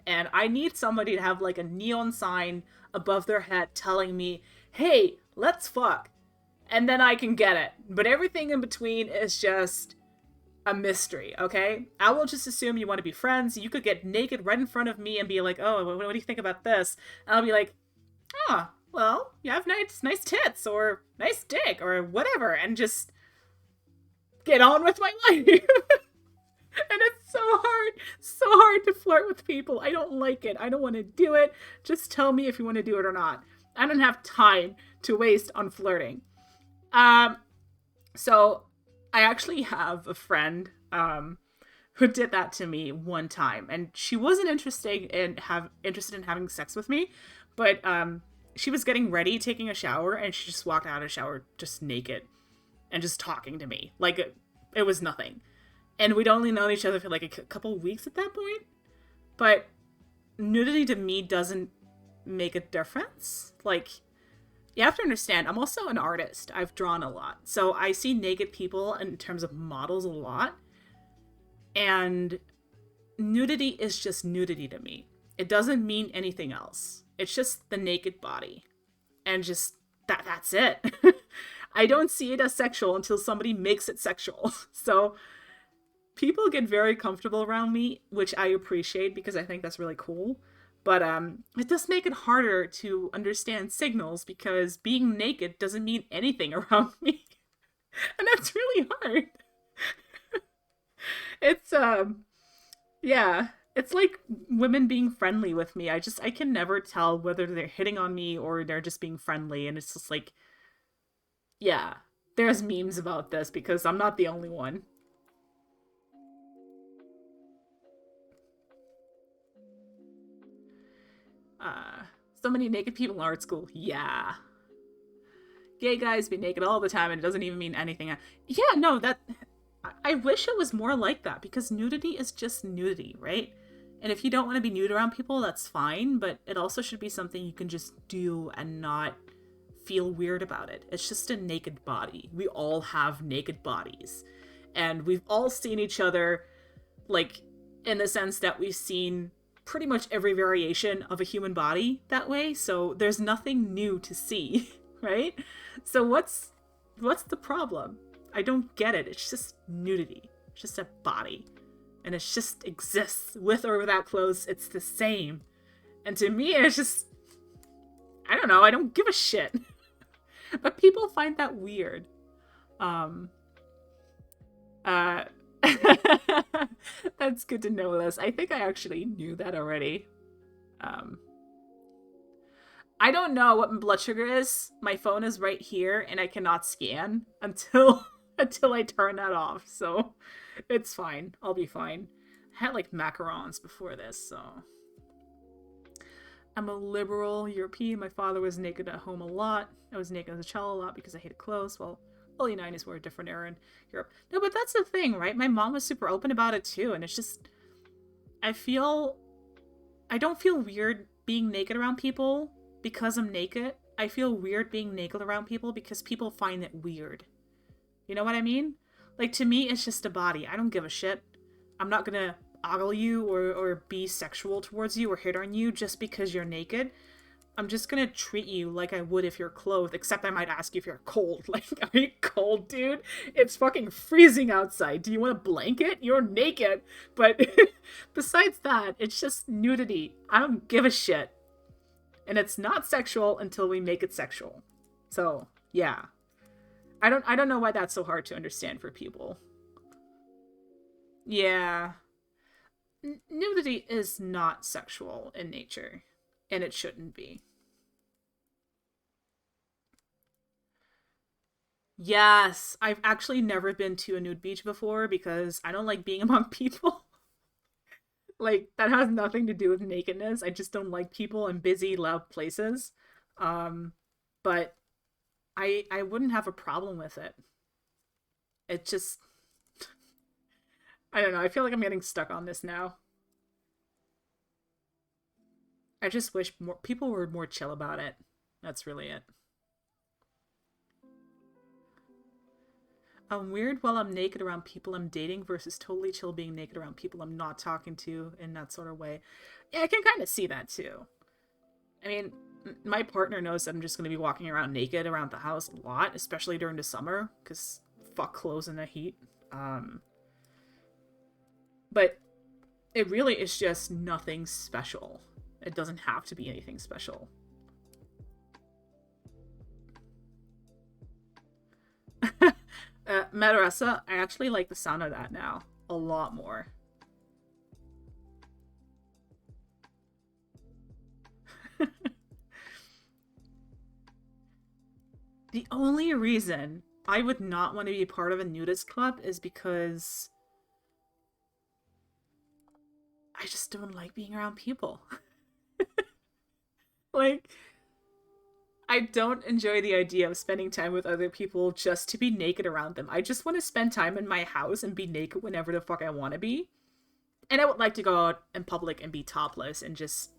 And I need somebody to have like a neon sign above their head telling me, hey, let's fuck. And then I can get it. But everything in between is just a mystery, okay? I will just assume you want to be friends. You could get naked right in front of me and be like, oh, what do you think about this? And I'll be like, oh, well, you have nice tits or nice dick or whatever, and just get on with my life. And it's so hard to flirt with people. I don't like it. I don't want to do it. Just tell me if you want to do it or not. I don't have time to waste on flirting. Um, so I actually have a friend who did that to me one time, and she wasn't interested in having sex with me, but she was getting ready, taking a shower, and she just walked out of the shower just naked and just talking to me like it was nothing. And we'd only known each other for like a couple weeks at that point. But nudity to me doesn't make a difference. Like, you have to understand, I'm also an artist. I've drawn a lot. So I see naked people in terms of models a lot. And nudity is just nudity to me. It doesn't mean anything else. It's just the naked body. And just that's it. I don't see it as sexual until somebody makes it sexual. So people get very comfortable around me, which I appreciate because I think that's really cool. But it does make it harder to understand signals because being naked doesn't mean anything around me. And that's really hard. It's yeah, it's like women being friendly with me. I can never tell whether they're hitting on me or they're just being friendly, and it's just like, yeah, there's memes about this because I'm not the only one. Uh, so many naked people in art school. Yeah. Gay guys be naked all the time and it doesn't even mean anything. Yeah, no, that. I wish it was more like that because nudity is just nudity, right? And if you don't want to be nude around people, that's fine, but it also should be something you can just do and not feel weird about it. It's just a naked body. We all have naked bodies. And we've all seen each other, like, in the sense that we've seen pretty much every variation of a human body that way, so there's nothing new to see, right? So what's the problem? I don't get it. It's just nudity. It's just a body. And it just exists with or without clothes. It's the same. And to me, it's just, I don't know. I don't give a shit. But people find that weird. Um, uh, that's good to know, Liz. I think I actually knew that already. Um, I don't know what my blood sugar is. My phone is right here, and I cannot scan until until I turn that off. So it's fine. I'll be fine. I had like macarons before this, so I'm a liberal European. My father was naked at home a lot. I was naked as a child a lot because I hated clothes. Well, early 90s were a different era in Europe. No, but that's the thing, right? My mom was super open about it too. And it's just, I feel, I don't feel weird being naked around people because I'm naked. I feel weird being naked around people because people find it weird. You know what I mean? Like, to me, it's just a body. I don't give a shit. I'm not gonna ogle you or be sexual towards you or hit on you just because you're naked. I'm just gonna treat you like I would if you're clothed, except I might ask you if you're cold. Like, are you cold, dude? It's fucking freezing outside. Do you want a blanket? You're naked. But besides that, it's just nudity. I don't give a shit. And it's not sexual until we make it sexual. So, yeah. I don't know why that's so hard to understand for people. Yeah. Nudity is not sexual in nature, and it shouldn't be. Yes, I've actually never been to a nude beach before because I don't like being among people. Like, that has nothing to do with nakedness. I just don't like people in busy, loud places. Um, but I wouldn't have a problem with it. It just I don't know. I feel like I'm getting stuck on this now. I just wish more people were more chill about it. That's really it. I'm weird while I'm naked around people I'm dating versus totally chill being naked around people I'm not talking to in that sort of way. Yeah, I can kind of see that too. I mean, my partner knows that I'm just going to be walking around naked around the house a lot, especially during the summer, because fuck clothes in the heat. Um, but it really is just nothing special. It doesn't have to be anything special. Madarasa, I actually like the sound of that now a lot more. The only reason I would not want to be part of a nudist club is because I just don't like being around people. Like, I don't enjoy the idea of spending time with other people just to be naked around them. I just want to spend time in my house and be naked whenever the fuck I want to be. And I would like to go out in public and be topless and just,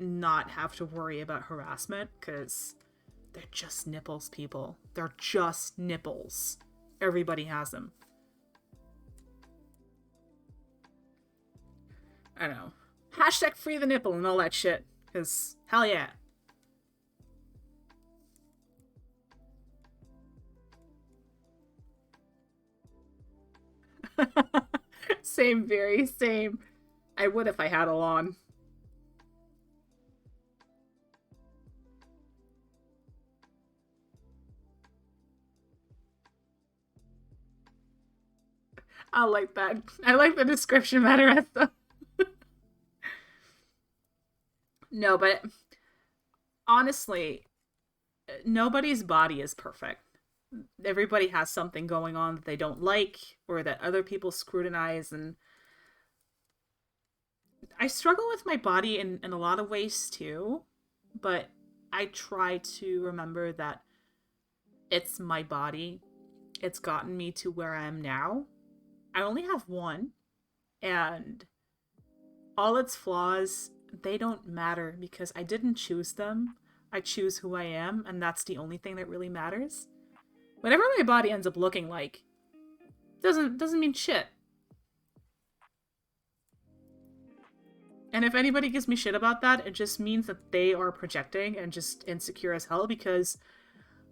not have to worry about harassment because they're just nipples, people. They're just nipples. Everybody has them. I don't know. Hashtag free the nipple and all that shit. Because, hell yeah. Same, very same. I would if I had a lawn. I like that. I like the description better. No, but honestly, nobody's body is perfect. Everybody has something going on that they don't like or that other people scrutinize, and I struggle with my body in a lot of ways too, but I try to remember that it's my body. It's gotten me to where I am now. I only have one, and all its flaws, they don't matter because I didn't choose them. I choose who I am, and that's the only thing that really matters. Whatever my body ends up looking like doesn't mean shit. And if anybody gives me shit about that, it just means that they are projecting and just insecure as hell because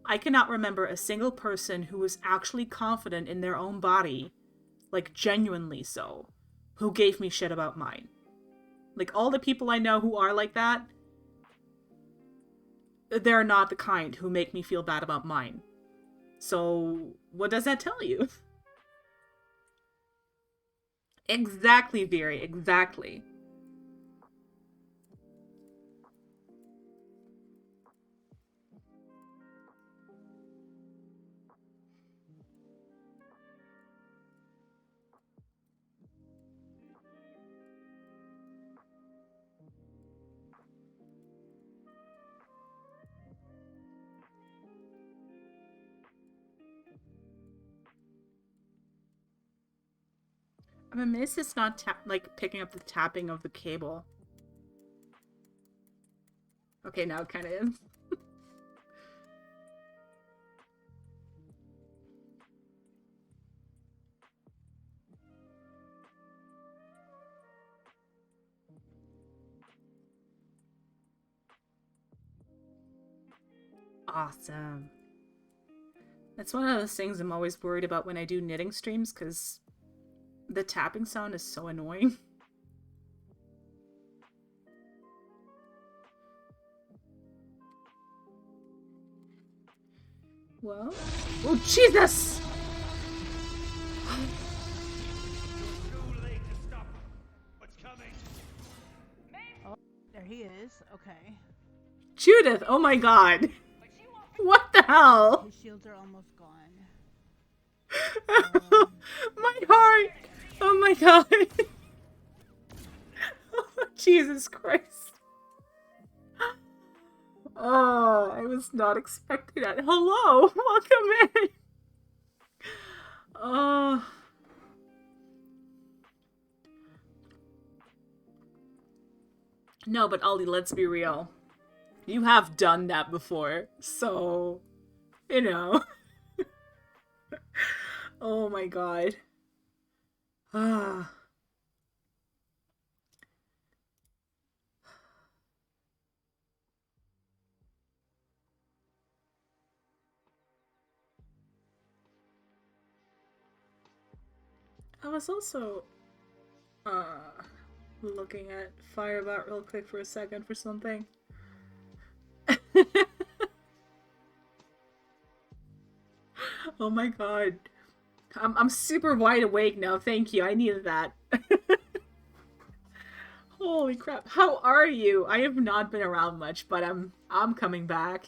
I cannot remember a single person who was actually confident in their own body, like genuinely so, who gave me shit about mine. Like all the people I know who are like that, they're not the kind who make me feel bad about mine. So, what does that tell you? Exactly, Veery, exactly. I'm amazed it's not like picking up the tapping of the cable. Okay, now it kind of is. Awesome. That's one of those things I'm always worried about when I do knitting streams, because the tapping sound is so annoying. Well, oh Jesus! Oh, there he is. Okay. Judith! Oh my god! What the hell? His shields are almost gone. My heart! Oh my god! Jesus Christ. Oh, I was not expecting that. Hello! Welcome in! Oh. No, but Ollie, let's be real. You have done that before, so, you know. Oh my god. Ah. I was also, looking at Firebot real quick for a second for something. Oh my god. I'm super wide awake now, thank you, I needed that. Holy crap, how are you? I have not been around much, but I'm coming back.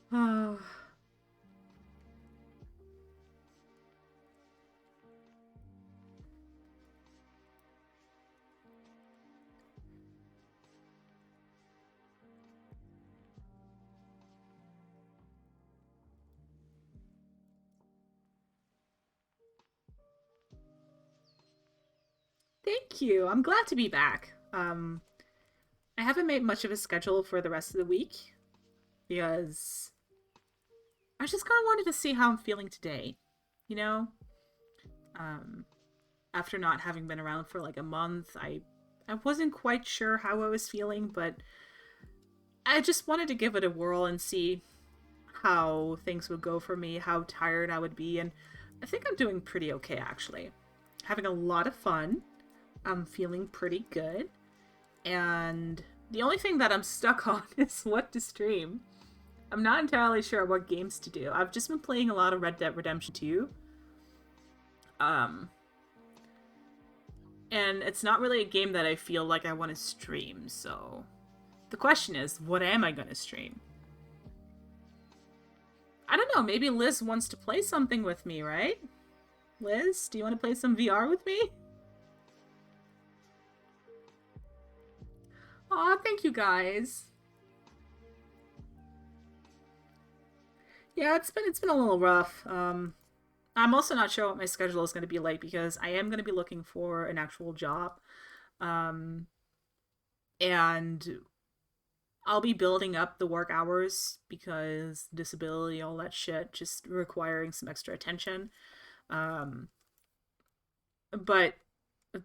Oh. Thank you. I'm glad to be back. I haven't made much of a schedule for the rest of the week because I just kind of wanted to see how I'm feeling today, you know? After not having been around for like a month, I wasn't quite sure how I was feeling, but I just wanted to give it a whirl and see how things would go for me, how tired I would be, and I think I'm doing pretty okay actually. Having a lot of fun. I'm feeling pretty good. And the only thing that I'm stuck on is what to stream. I'm not entirely sure what games to do. I've just been playing a lot of Red Dead Redemption 2. And it's not really a game that I feel like I want to stream, so the question is, what am I going to stream? I don't know, maybe Liz wants to play something with me, right? Liz, do you want to play some VR with me? Aw, thank you guys. Yeah, it's been a little rough. I'm also not sure what my schedule is going to be like because I am going to be looking for an actual job. And I'll be building up the work hours because disability, all that shit, just requiring some extra attention. But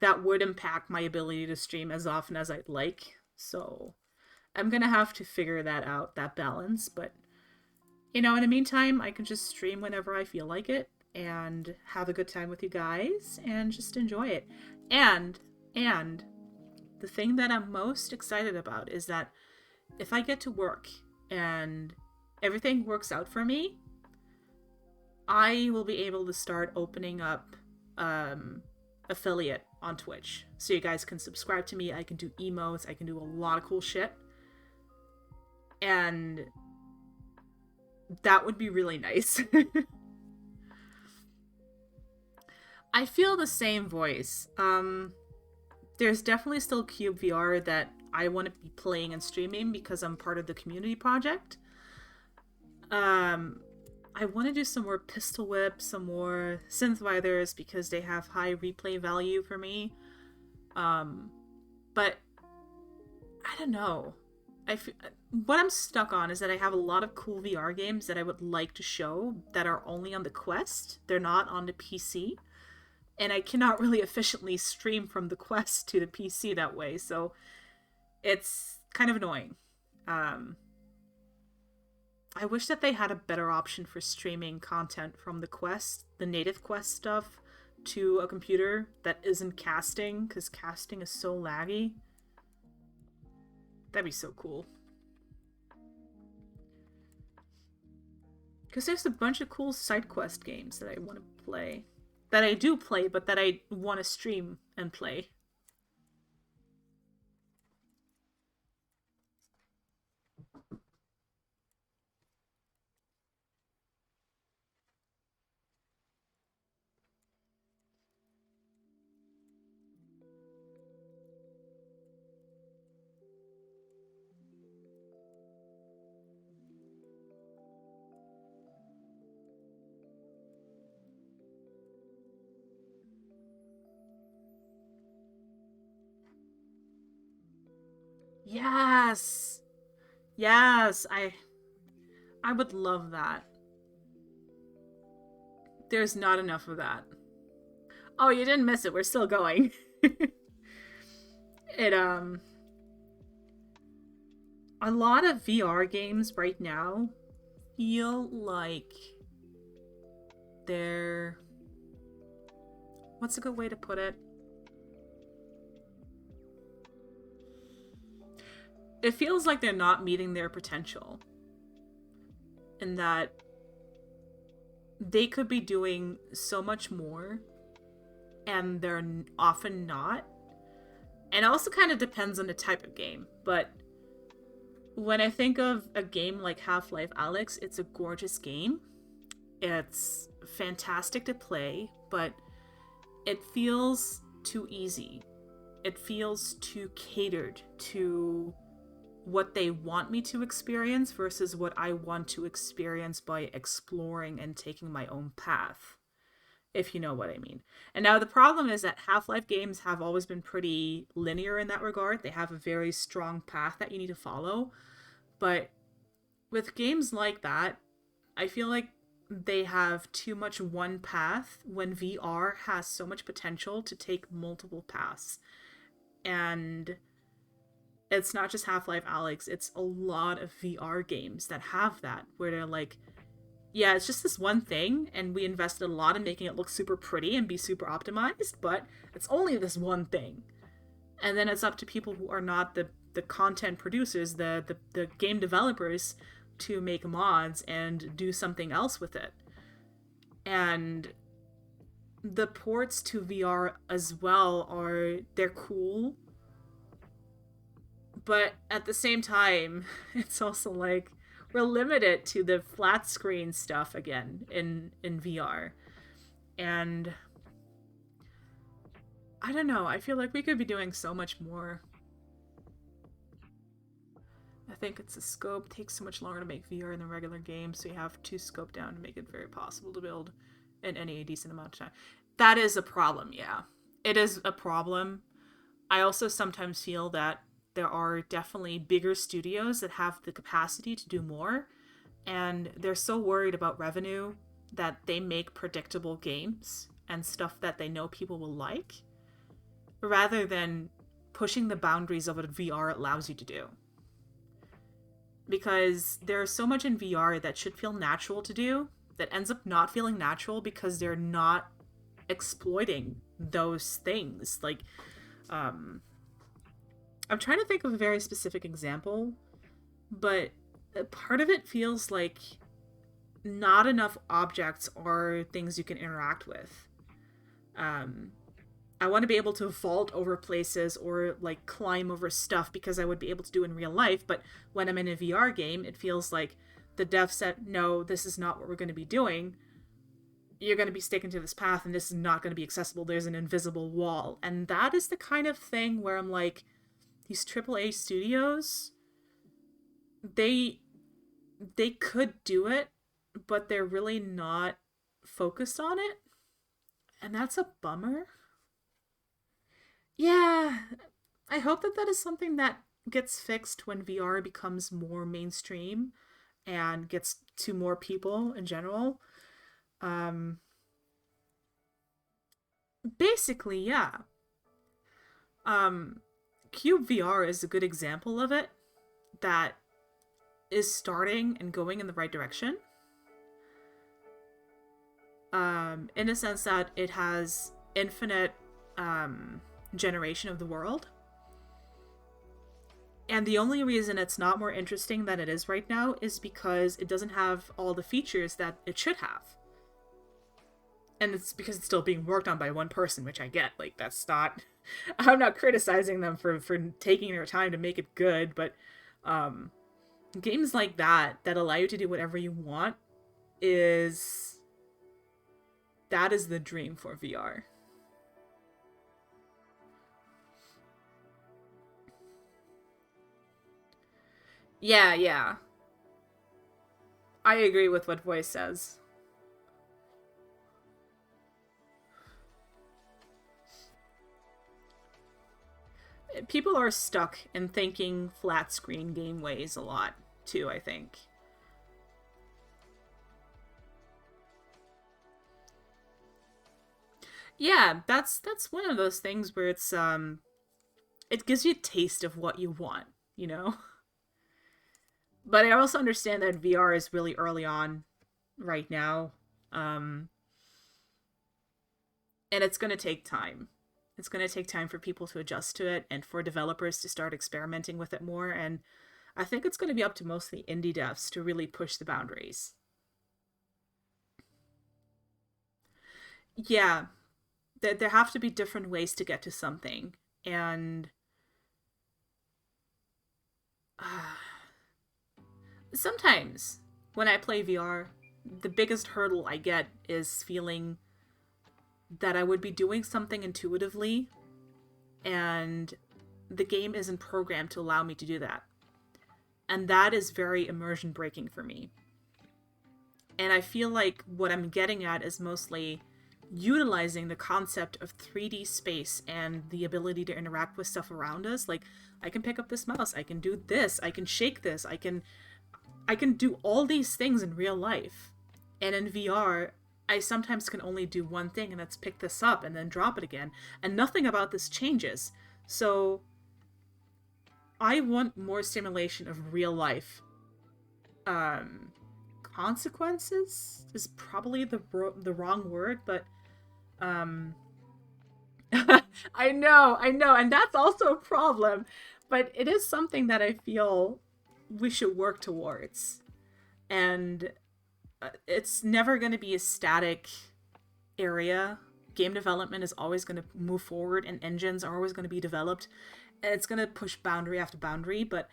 that would impact my ability to stream as often as I'd like. So I'm gonna have to figure that out, that balance. But, you know, in the meantime, I can just stream whenever I feel like it and have a good time with you guys and just enjoy it. And the thing that I'm most excited about is that if I get to work and everything works out for me, I will be able to start opening up affiliate on Twitch. So you guys can subscribe to me, I can do emotes, I can do a lot of cool shit. And that would be really nice. I feel the same voice. There's definitely still Cube VR that I want to be playing and streaming because I'm part of the community project. I I want to do some more pistol whips, some more synthwithers because they have high replay value for me. But I don't know. What I'm stuck on is that I have a lot of cool VR games that I would like to show that are only on the Quest. They're not on the PC. And I cannot really efficiently stream from the Quest to the PC that way, so it's kind of annoying. I wish that they had a better option for streaming content from the Quest, the native Quest stuff, to a computer that isn't casting, because casting is so laggy. That'd be so cool. Because there's a bunch of cool side quest games that I want to play. That I do play, but that I want to stream and play. Yes! Yes, I would love that. There's not enough of that. Oh, you didn't miss it. We're still going. It, a lot of VR games right now feel like they're... What's a good way to put it? It feels like they're not meeting their potential. And that they could be doing so much more, and they're often not. And it also kind of depends on the type of game, but when I think of a game like Half-Life Alyx, it's a gorgeous game. It's fantastic to play, but it feels too easy. It feels too catered to what they want me to experience versus what I want to experience by exploring and taking my own path, if you know what I mean. And now the problem is that Half-Life games have always been pretty linear in that regard. They have a very strong path that you need to follow. But with games like that, I feel like they have too much one path when VR has so much potential to take multiple paths. And it's not just Half-Life Alyx, it's a lot of VR games that have that, where they're like, yeah, it's just this one thing, and we invested a lot in making it look super pretty and be super optimized, but it's only this one thing. And then it's up to people who are not the content producers, the game developers, to make mods and do something else with it. And the ports to VR as well they're cool, but at the same time, it's also like, we're limited to the flat screen stuff again in VR. And I don't know, I feel like we could be doing so much more. I think it's the scope. It takes so much longer to make VR than regular games, so you have to scope down to make it very possible to build in any decent amount of time. That is a problem, yeah. It is a problem. I also sometimes feel that there are definitely bigger studios that have the capacity to do more, and they're so worried about revenue that they make predictable games and stuff that they know people will like, rather than pushing the boundaries of what VR allows you to do. Because there's so much in VR that should feel natural to do that ends up not feeling natural because they're not exploiting those things. Like, I'm trying to think of a very specific example, but part of it feels like not enough objects are things you can interact with. I want to be able to vault over places or like climb over stuff because I would be able to do in real life, but when I'm in a VR game, it feels like the dev said, no, this is not what we're going to be doing. You're going to be sticking to this path and this is not going to be accessible. There's an invisible wall. And that is the kind of thing where I'm like, these AAA studios, they could do it, but they're really not focused on it. And that's a bummer. Yeah, I hope that that is something that gets fixed when VR becomes more mainstream and gets to more people in general. Um, Basically, yeah. Um, Cube VR is a good example of it that is starting and going in the right direction. In a sense that it has infinite generation of the world. And the only reason it's not more interesting than it is right now is because it doesn't have all the features that it should have. And it's because it's still being worked on by one person, which I get. Like, that's not... I'm not criticizing them for taking their time to make it good, but games like that allow you to do whatever you want is... that is the dream for VR. Yeah, yeah. I agree with what Voice says. People are stuck in thinking flat screen game ways a lot, too, I think. Yeah, that's one of those things where it gives you a taste of what you want, you know? But I also understand that VR is really early on right now. Um, and it's going to take time. It's going to take time for people to adjust to it and for developers to start experimenting with it more. And I think it's going to be up to mostly indie devs to really push the boundaries. Yeah, there have to be different ways to get to something. And sometimes when I play VR, the biggest hurdle I get is feeling that I would be doing something intuitively and the game isn't programmed to allow me to do that. And that is very immersion breaking for me. And I feel like what I'm getting at is mostly utilizing the concept of 3D space and the ability to interact with stuff around us. Like, I can pick up this mouse, I can do this, I can shake this, I can do all these things in real life. And in VR, I sometimes can only do one thing, and that's pick this up and then drop it again. And nothing about this changes. So I want more stimulation of real life. Consequences is probably the wrong word, but I know, and that's also a problem. But it is something that I feel we should work towards. And it's never going to be a static area. Game development is always going to move forward, and engines are always going to be developed. And it's going to push boundary after boundary, but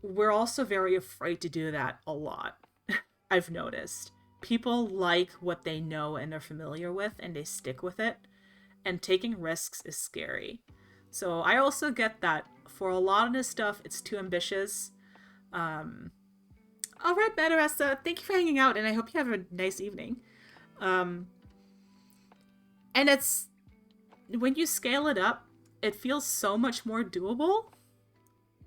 we're also very afraid to do that a lot. I've noticed. People like what they know and are familiar with, and they stick with it. And taking risks is scary. So I also get that for a lot of this stuff, it's too ambitious. All right, Madarasa, thank you for hanging out, and I hope you have a nice evening. And it's... when you scale it up, it feels so much more doable.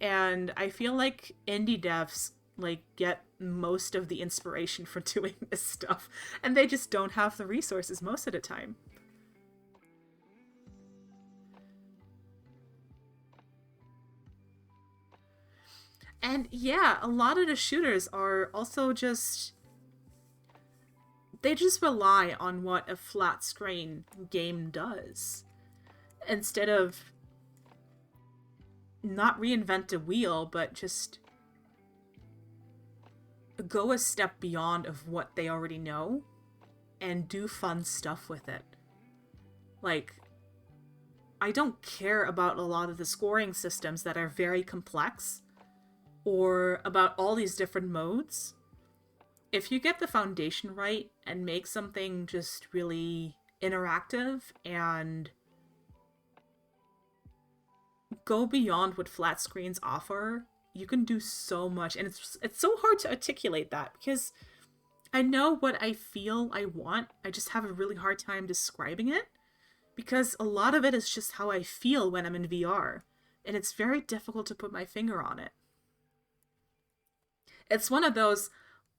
And I feel like indie devs, like, get most of the inspiration for doing this stuff. And they just don't have the resources most of the time. And yeah, a lot of the shooters are also just... they just rely on what a flat screen game does. Instead of not reinvent the wheel, but just go a step beyond of what they already know and do fun stuff with it. Like, I don't care about a lot of the scoring systems that are very complex or about all these different modes. If you get the foundation right and make something just really interactive and go beyond what flat screens offer, you can do so much, and it's so hard to articulate that because I know what I feel I want. I just have a really hard time describing it because a lot of it is just how I feel when I'm in VR, and it's very difficult to put my finger on it. It's one of those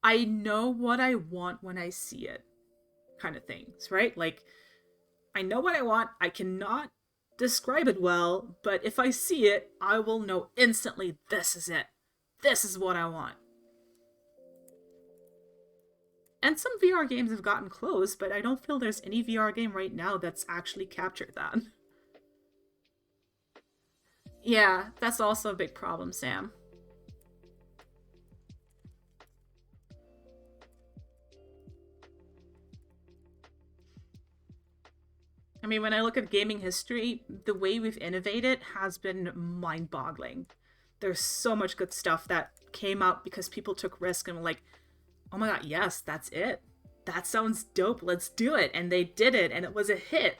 I know what I want when I see it kind of things, right? Like, I know what I want. I cannot describe it well, but if I see it, I will know instantly this is it. This is what I want. And some VR games have gotten close, but I don't feel there's any VR game right now that's actually captured that. Yeah, that's also a big problem, Sam. I mean, when I look at gaming history, the way we've innovated has been mind-boggling. There's so much good stuff that came out because people took risk and were like, oh my god, yes, that's it. That sounds dope, let's do it. And they did it, and it was a hit.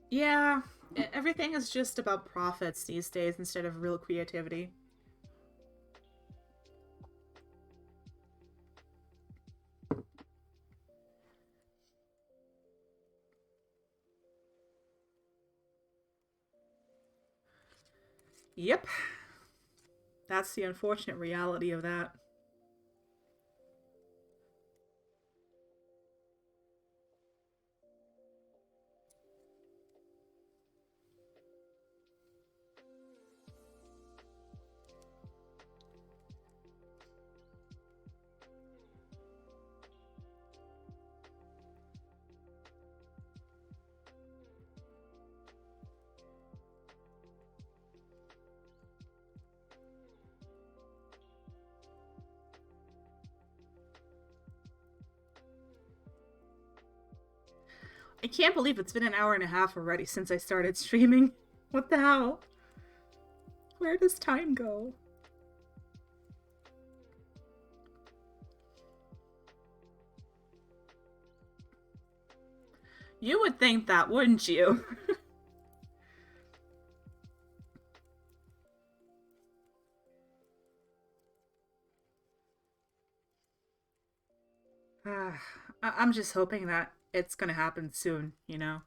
Yeah, everything is just about profits these days instead of real creativity. Yep. That's the unfortunate reality of that. I can't believe it's been an hour and a half already since I started streaming. What the hell? Where does time go? You would think that, wouldn't you? I'm just hoping that it's gonna happen soon, you know?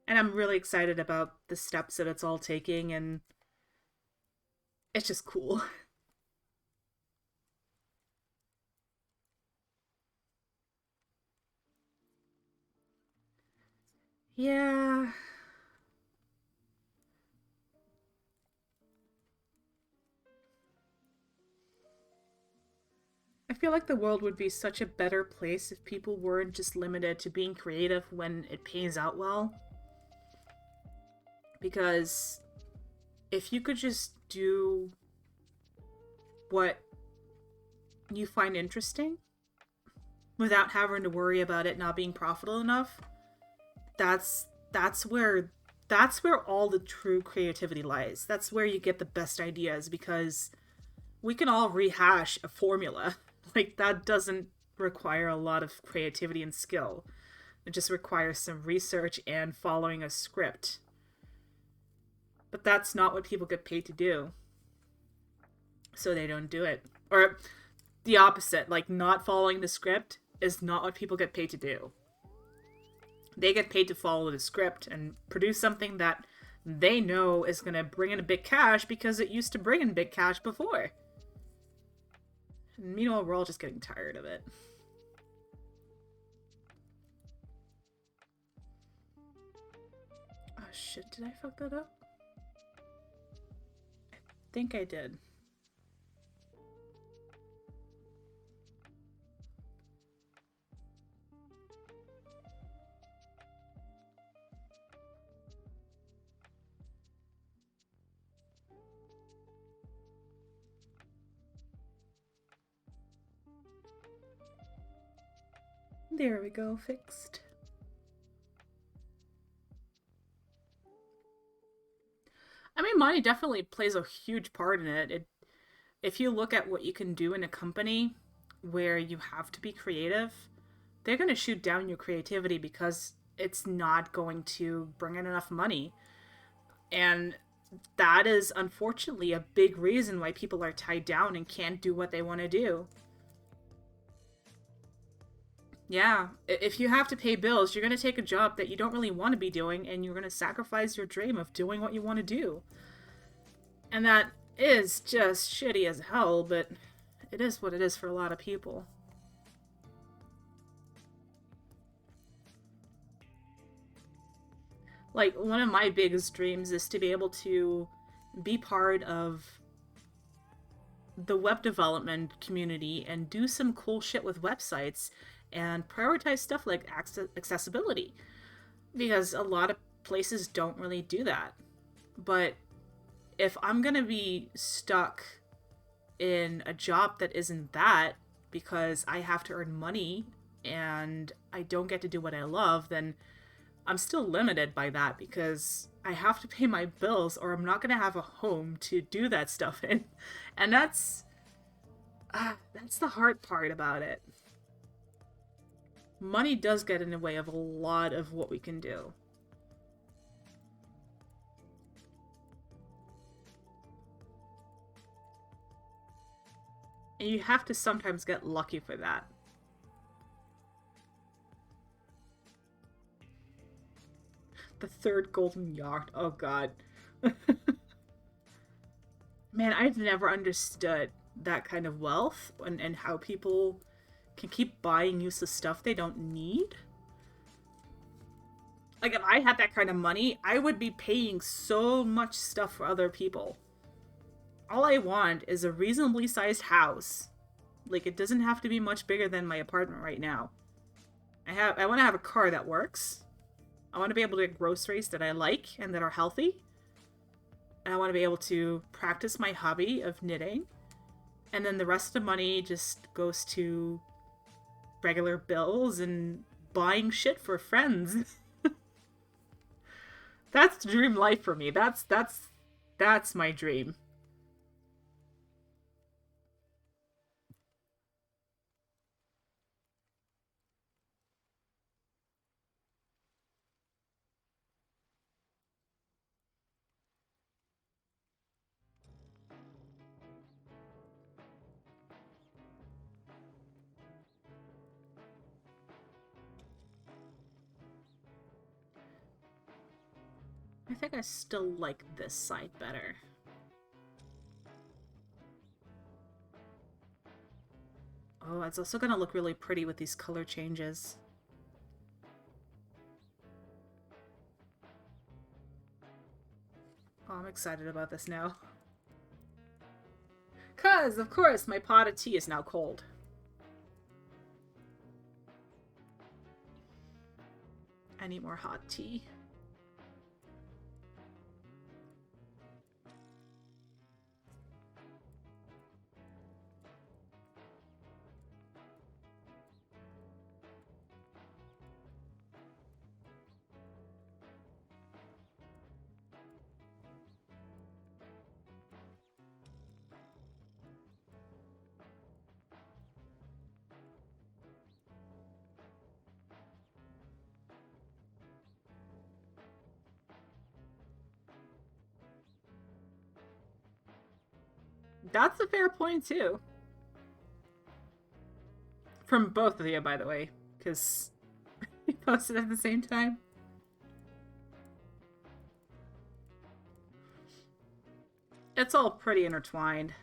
And I'm really excited about the steps that it's all taking, and it's just cool. Yeah. I feel like the world would be such a better place if people weren't just limited to being creative when it pays out well. Because if you could just do what you find interesting without having to worry about it not being profitable enough, that's that's where that's where all the true creativity lies. That's where you get the best ideas because we can all rehash a formula. Like that doesn't require a lot of creativity and skill. It just requires some research and following a script. But that's not what people get paid to do. So they don't do it. Or the opposite, like not following the script is not what people get paid to do. They get paid to follow the script and produce something that they know is going to bring in a big cash because it used to bring in big cash before. And meanwhile, we're all just getting tired of it. Oh shit, did I fuck that up? I think I did. There we go, fixed. I mean, money definitely plays a huge part in it. If you look at what you can do in a company where you have to be creative, they're going to shoot down your creativity because it's not going to bring in enough money. And that is unfortunately a big reason why people are tied down and can't do what they want to do. Yeah, if you have to pay bills, you're going to take a job that you don't really want to be doing, and you're going to sacrifice your dream of doing what you want to do. And that is just shitty as hell, but it is what it is for a lot of people. Like, one of my biggest dreams is to be able to be part of the web development community and do some cool shit with websites and prioritize stuff like accessibility, because a lot of places don't really do that. But if I'm gonna be stuck in a job that isn't that, because I have to earn money and I don't get to do what I love, then I'm still limited by that, because I have to pay my bills or I'm not gonna have a home to do that stuff in. And that's the hard part about it. Money does get in the way of a lot of what we can do. And you have to sometimes get lucky for that. The third golden yacht. Oh god. Man, I've never understood that kind of wealth and how people can keep buying useless stuff they don't need. Like, if I had that kind of money, I would be paying so much stuff for other people. All I want is a reasonably sized house. Like, it doesn't have to be much bigger than my apartment right now. I want to have a car that works. I want to be able to get groceries that I like and that are healthy. And I want to be able to practice my hobby of knitting. And then the rest of the money just goes to regular bills and buying shit for friends. That's the dream life for me. That's my dream. I think I still like this side better. Oh, it's also gonna look really pretty with these color changes. Oh, I'm excited about this now. 'Cause, of course, my pot of tea is now cold. I need more hot tea. That's a fair point, too. From both of you, by the way, because we posted at the same time. It's all pretty intertwined.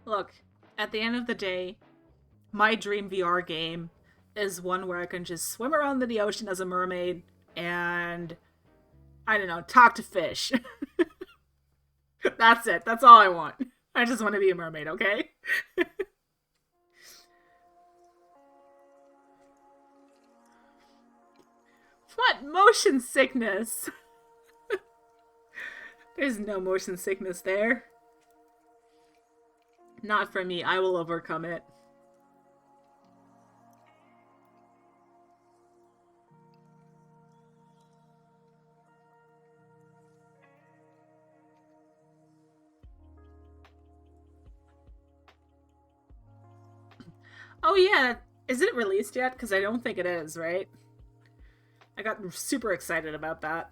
Look, at the end of the day, my dream VR game is one where I can just swim around in the ocean as a mermaid and, I don't know, talk to fish. That's it. That's all I want. I just want to be a mermaid, okay? What? Motion sickness? There's no motion sickness there. Not for me. I will overcome it. Oh yeah, is it released yet? Because I don't think it is, right? I got super excited about that.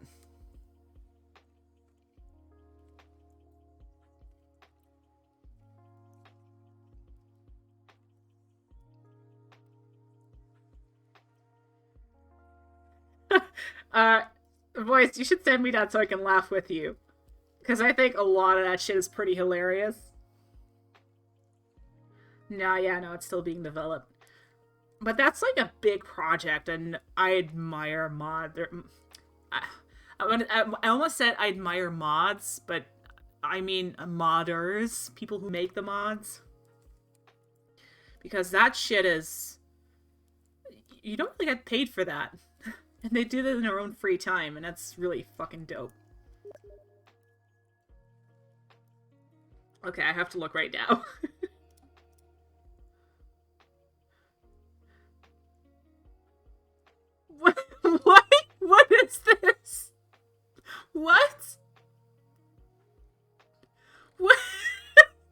uh, Voice, you should send me that so I can laugh with you. Because I think a lot of that shit is pretty hilarious. Nah, yeah, no, it's still being developed. But that's like a big project, and I admire I, I almost said I admire mods, but I mean modders, people who make the mods. Because that shit is... You don't really get paid for that. And they do that in their own free time, and that's really fucking dope. Okay, I have to look right now. What? What? What is this? What? What?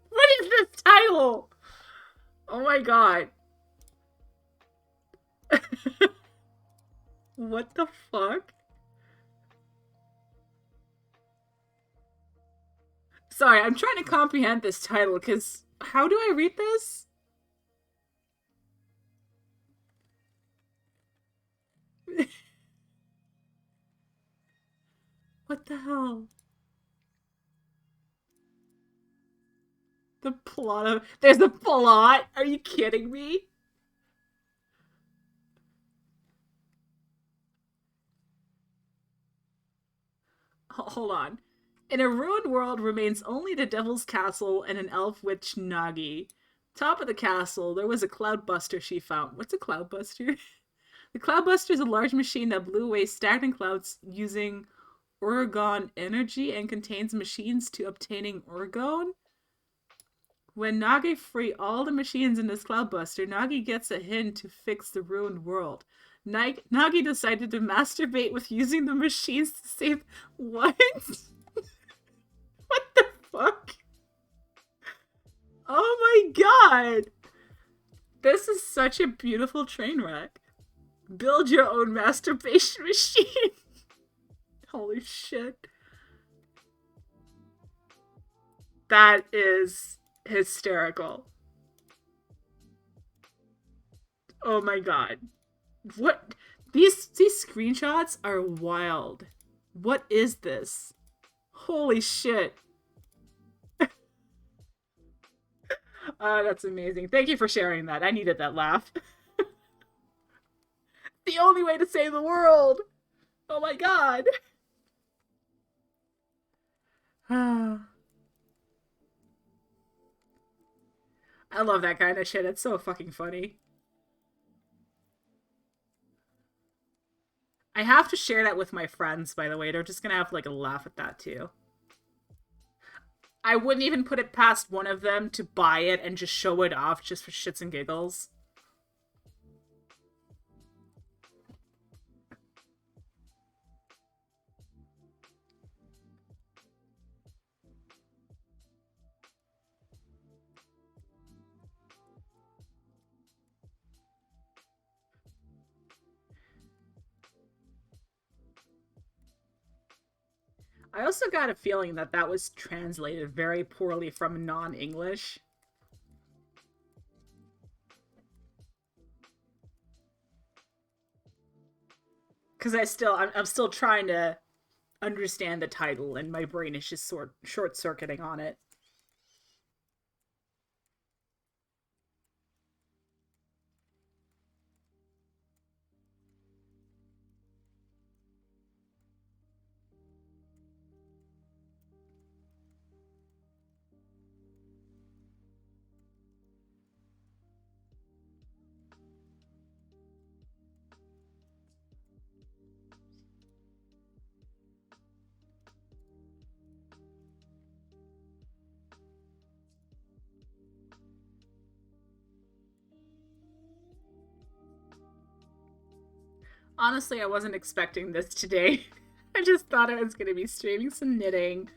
What is this title? Oh my god. What the fuck? Sorry, I'm trying to comprehend this title, because how do I read this? What the hell? The plot of... There's a plot? Are you kidding me? Hold on. In a ruined world remains only the Devil's Castle and an elf witch Nagi. Top of the castle, there was a cloudbuster she found. What's a cloudbuster? The cloudbuster is a large machine that blew away stagnant clouds using Orgone energy and contains machines to obtaining Orgone. When Nagi free all the machines in this cloudbuster, Nagi gets a hint to fix the ruined world. Nagi decided to masturbate with using the machines to save... What? What the fuck? Oh my god! This is such a beautiful train wreck. Build your own masturbation machine. Holy shit. That is hysterical. Oh my god. What? These screenshots are wild. What is this? Holy shit. That's amazing. Thank you for sharing that. I needed that laugh. The only way to save the world. Oh my god. I love that kind of shit. It's so fucking funny. I have to share that with my friends, by the way. They're just gonna have like a laugh at that too. I wouldn't even put it past one of them to buy it and just show it off just for shits and giggles. I also got a feeling that that was translated very poorly from non-English. Because I'm still trying to understand the title, and my brain is just short-circuiting on it. Honestly, I wasn't expecting this today. I just thought I was going to be streaming some knitting,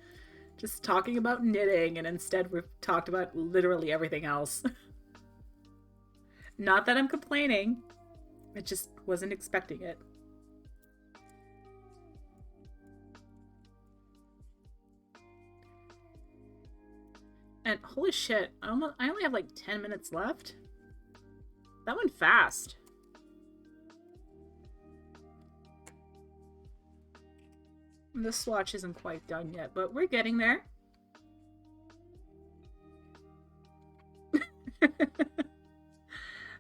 just talking about knitting, and instead we've talked about literally everything else. Not that I'm complaining, I just wasn't expecting it. And holy shit, I only have like 10 minutes left. That went fast. The swatch isn't quite done yet, but we're getting there.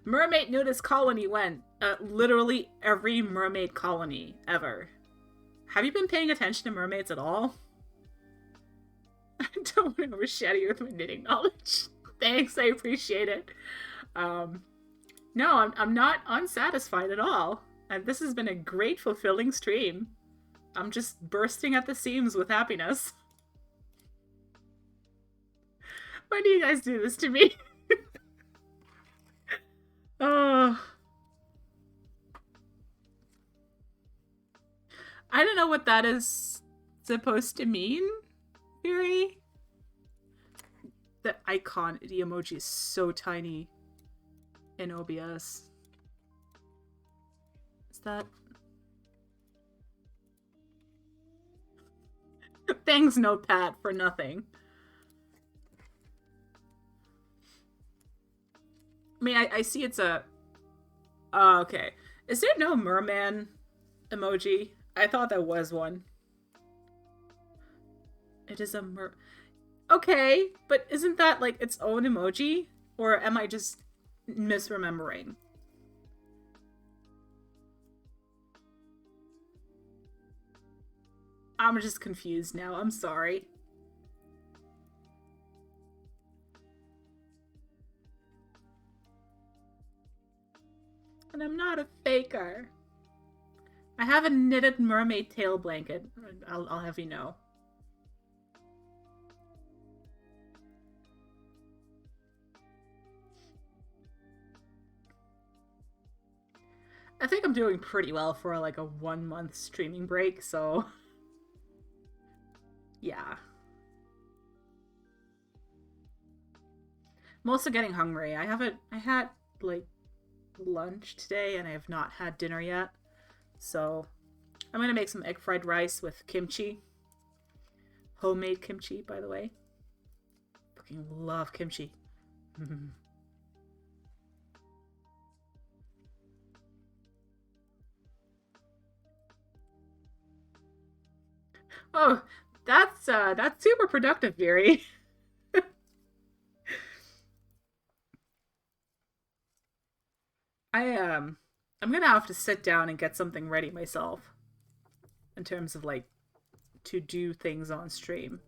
Mermaid nudist colony when? Literally every mermaid colony ever. Have you been paying attention to mermaids at all? I don't want to overshadow you with my knitting knowledge. Thanks, I appreciate it. No, I'm not unsatisfied at all. And this has been a great, fulfilling stream. I'm just bursting at the seams with happiness. Why do you guys do this to me? Oh. I don't know what that is supposed to mean, Fury. The icon, the emoji is so tiny in OBS. Is that... Thanks, Notepad, for nothing. I mean, I see it's a... Oh, okay. Is there no merman emoji? I thought there was one. It is a Okay, but isn't that like its own emoji? Or am I just misremembering? I'm just confused now. I'm sorry. And I'm not a faker. I have a knitted mermaid tail blanket. I'll have you know. I think I'm doing pretty well for like a 1-month streaming break, so... Yeah. I'm also getting hungry. I had like lunch today and I have not had dinner yet. So I'm gonna make some egg fried rice with kimchi. Homemade kimchi, by the way. Fucking love kimchi. Oh, that's super productive, Veery. I'm gonna have to sit down and get something ready myself. In terms of like to do things on stream.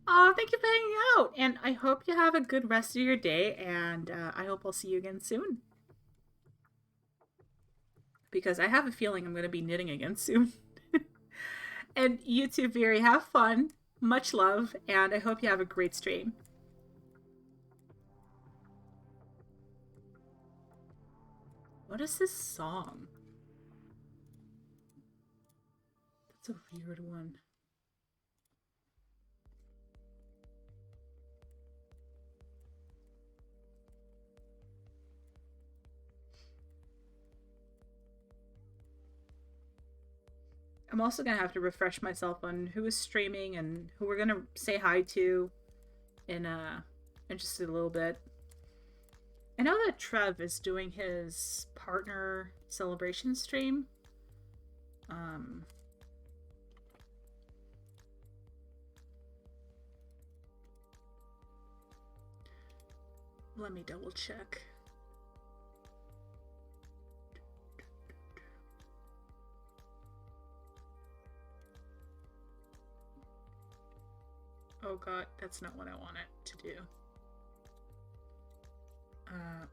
Oh, thank you for hanging out, and I hope you have a good rest of your day, and I hope I'll see you again soon. Because I have a feeling I'm going to be knitting again soon. And you too, Veery, have fun, much love, and I hope you have a great stream. What is this song? That's a weird one. I'm also going to have to refresh myself on who is streaming and who we're going to say hi to in just a little bit. I know that Trev is doing his partner celebration stream. Let me double check. Oh god, that's not what I want it to do.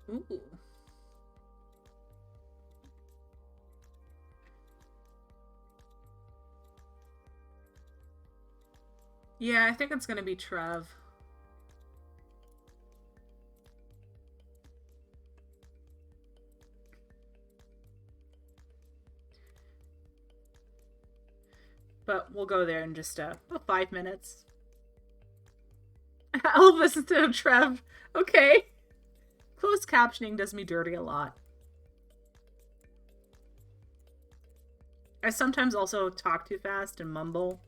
Ooh. Yeah, I think it's gonna be Trev. But we'll go there in just about 5 minutes. Elvis instead of Trev. Okay. Closed captioning does me dirty a lot. I sometimes also talk too fast and mumble.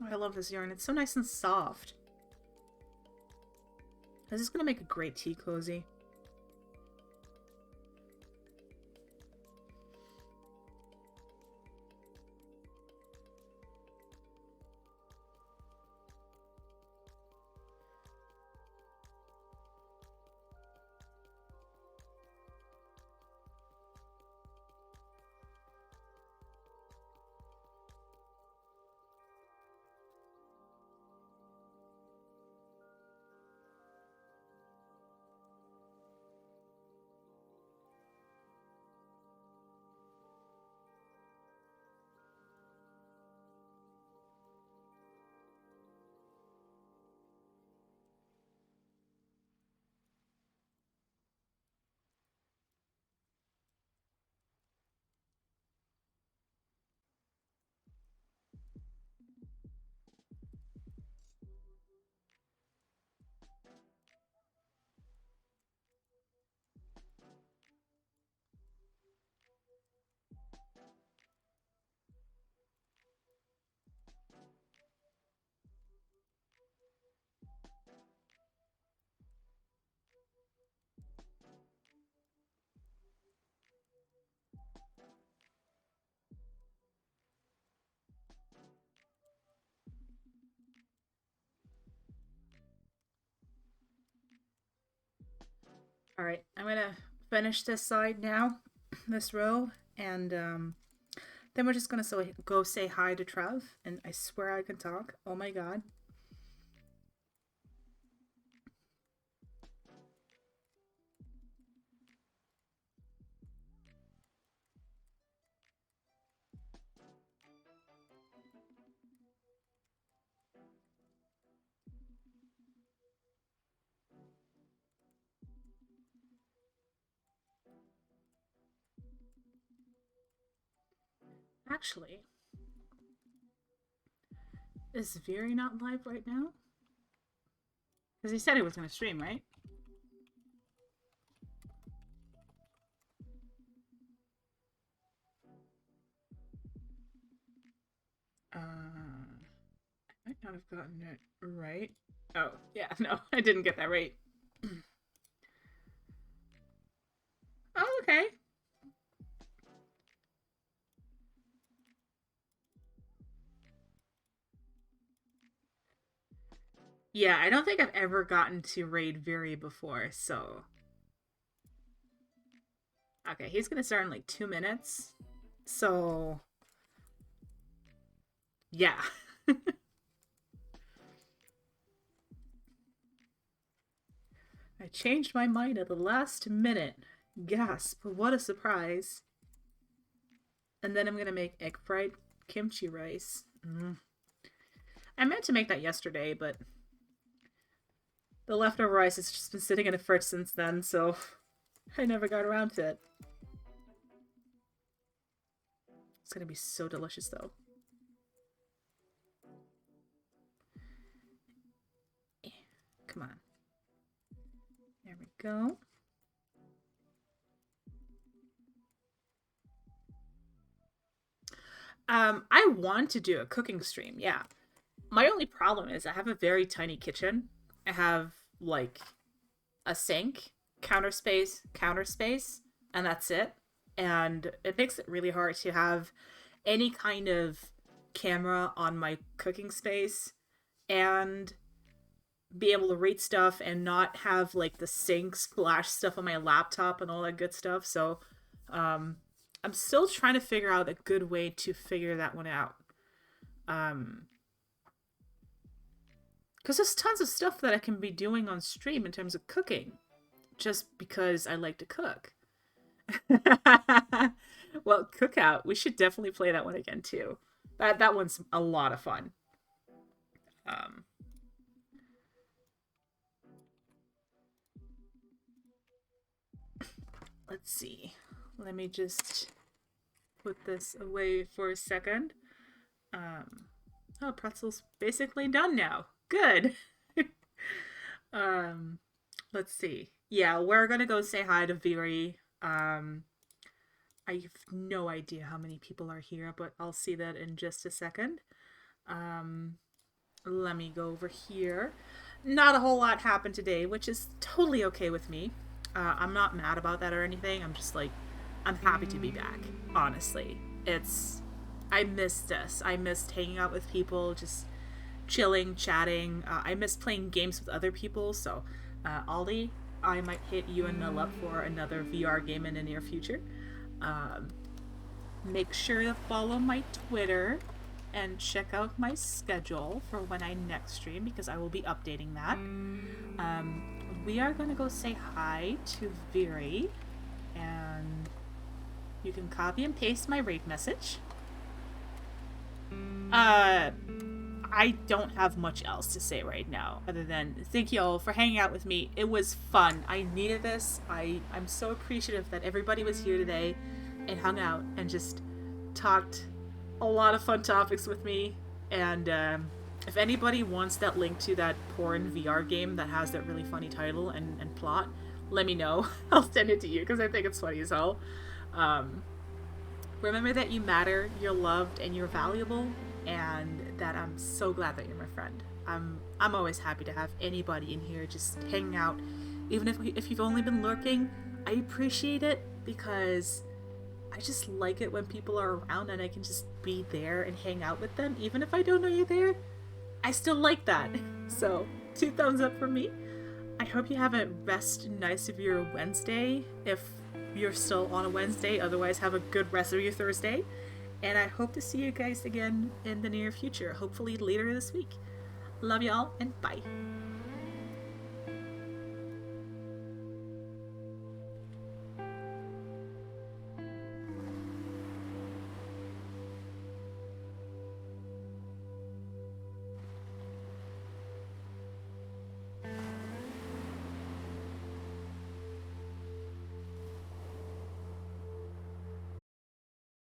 Oh, I love this yarn. It's so nice and soft. This is gonna make a great tea cozy. All right, I'm gonna finish this side now, this row, and then we're just gonna go say hi to Trev. And I swear I can talk. Oh my god. Actually, is Veery not live right now? Because he said he was gonna stream, right? I might not have gotten it right. Oh, yeah, no, I didn't get that right. Oh, okay. Yeah, I don't think I've ever gotten to raid Veery before, so... Okay, he's gonna start in like 2 minutes. So... Yeah. I changed my mind at the last minute. Gasp, what a surprise. And then I'm gonna make egg fried kimchi rice. I meant to make that yesterday, but the leftover rice has just been sitting in the fridge since then, so I never got around to it. It's gonna be so delicious, though. Come on. There we go. I want to do a cooking stream, yeah. My only problem is I have a very tiny kitchen. I have like a sink, counter space, and that's it. And it makes it really hard to have any kind of camera on my cooking space and be able to read stuff and not have like the sink splash stuff on my laptop and all that good stuff. So I'm still trying to figure out a good way to figure that one out. Because there's tons of stuff that I can be doing on stream in terms of cooking, just because I like to cook. Well, Cookout, we should definitely play that one again too. That one's a lot of fun. Let's see. Let me just put this away for a second. Oh, pretzel's basically done now. Good. Let's see. Yeah, we're gonna go say hi to Viri. I have no idea how many people are here, but I'll see that in just a second. Let me go over here. Not a whole lot happened today, which is totally okay with me. I'm not mad about that or anything. I'm just like, I'm happy to be back. Honestly, I missed this. I missed hanging out with people, just chilling, chatting. I missed playing games with other people. So, Ollie, I might hit you and Mel up for another VR game in the near future. Make sure to follow my Twitter and check out my schedule for when I next stream, because I will be updating that. We are going to go say hi to Viri, and you can copy and paste my raid message. I don't have much else to say right now other than thank you all for hanging out with me. It was fun. I needed this. I'm so appreciative that everybody was here today and hung out and just talked a lot of fun topics with me. And if anybody wants that link to that porn VR game that has that really funny title and plot, let me know. I'll send it to you because I think it's funny as hell. Remember that you matter, you're loved, and you're valuable, and that I'm so glad that you're my friend. I'm always happy to have anybody in here just hanging out. Even if you've only been lurking, I appreciate it because I just like it when people are around and I can just be there and hang out with them. Even if I don't know you're there, I still like that. So, 2 thumbs up for me. I hope you have a rest nice of your Wednesday, if you're still on a Wednesday. Otherwise, have a good rest of your Thursday. And I hope to see you guys again in the near future, hopefully later this week. Love y'all, and bye.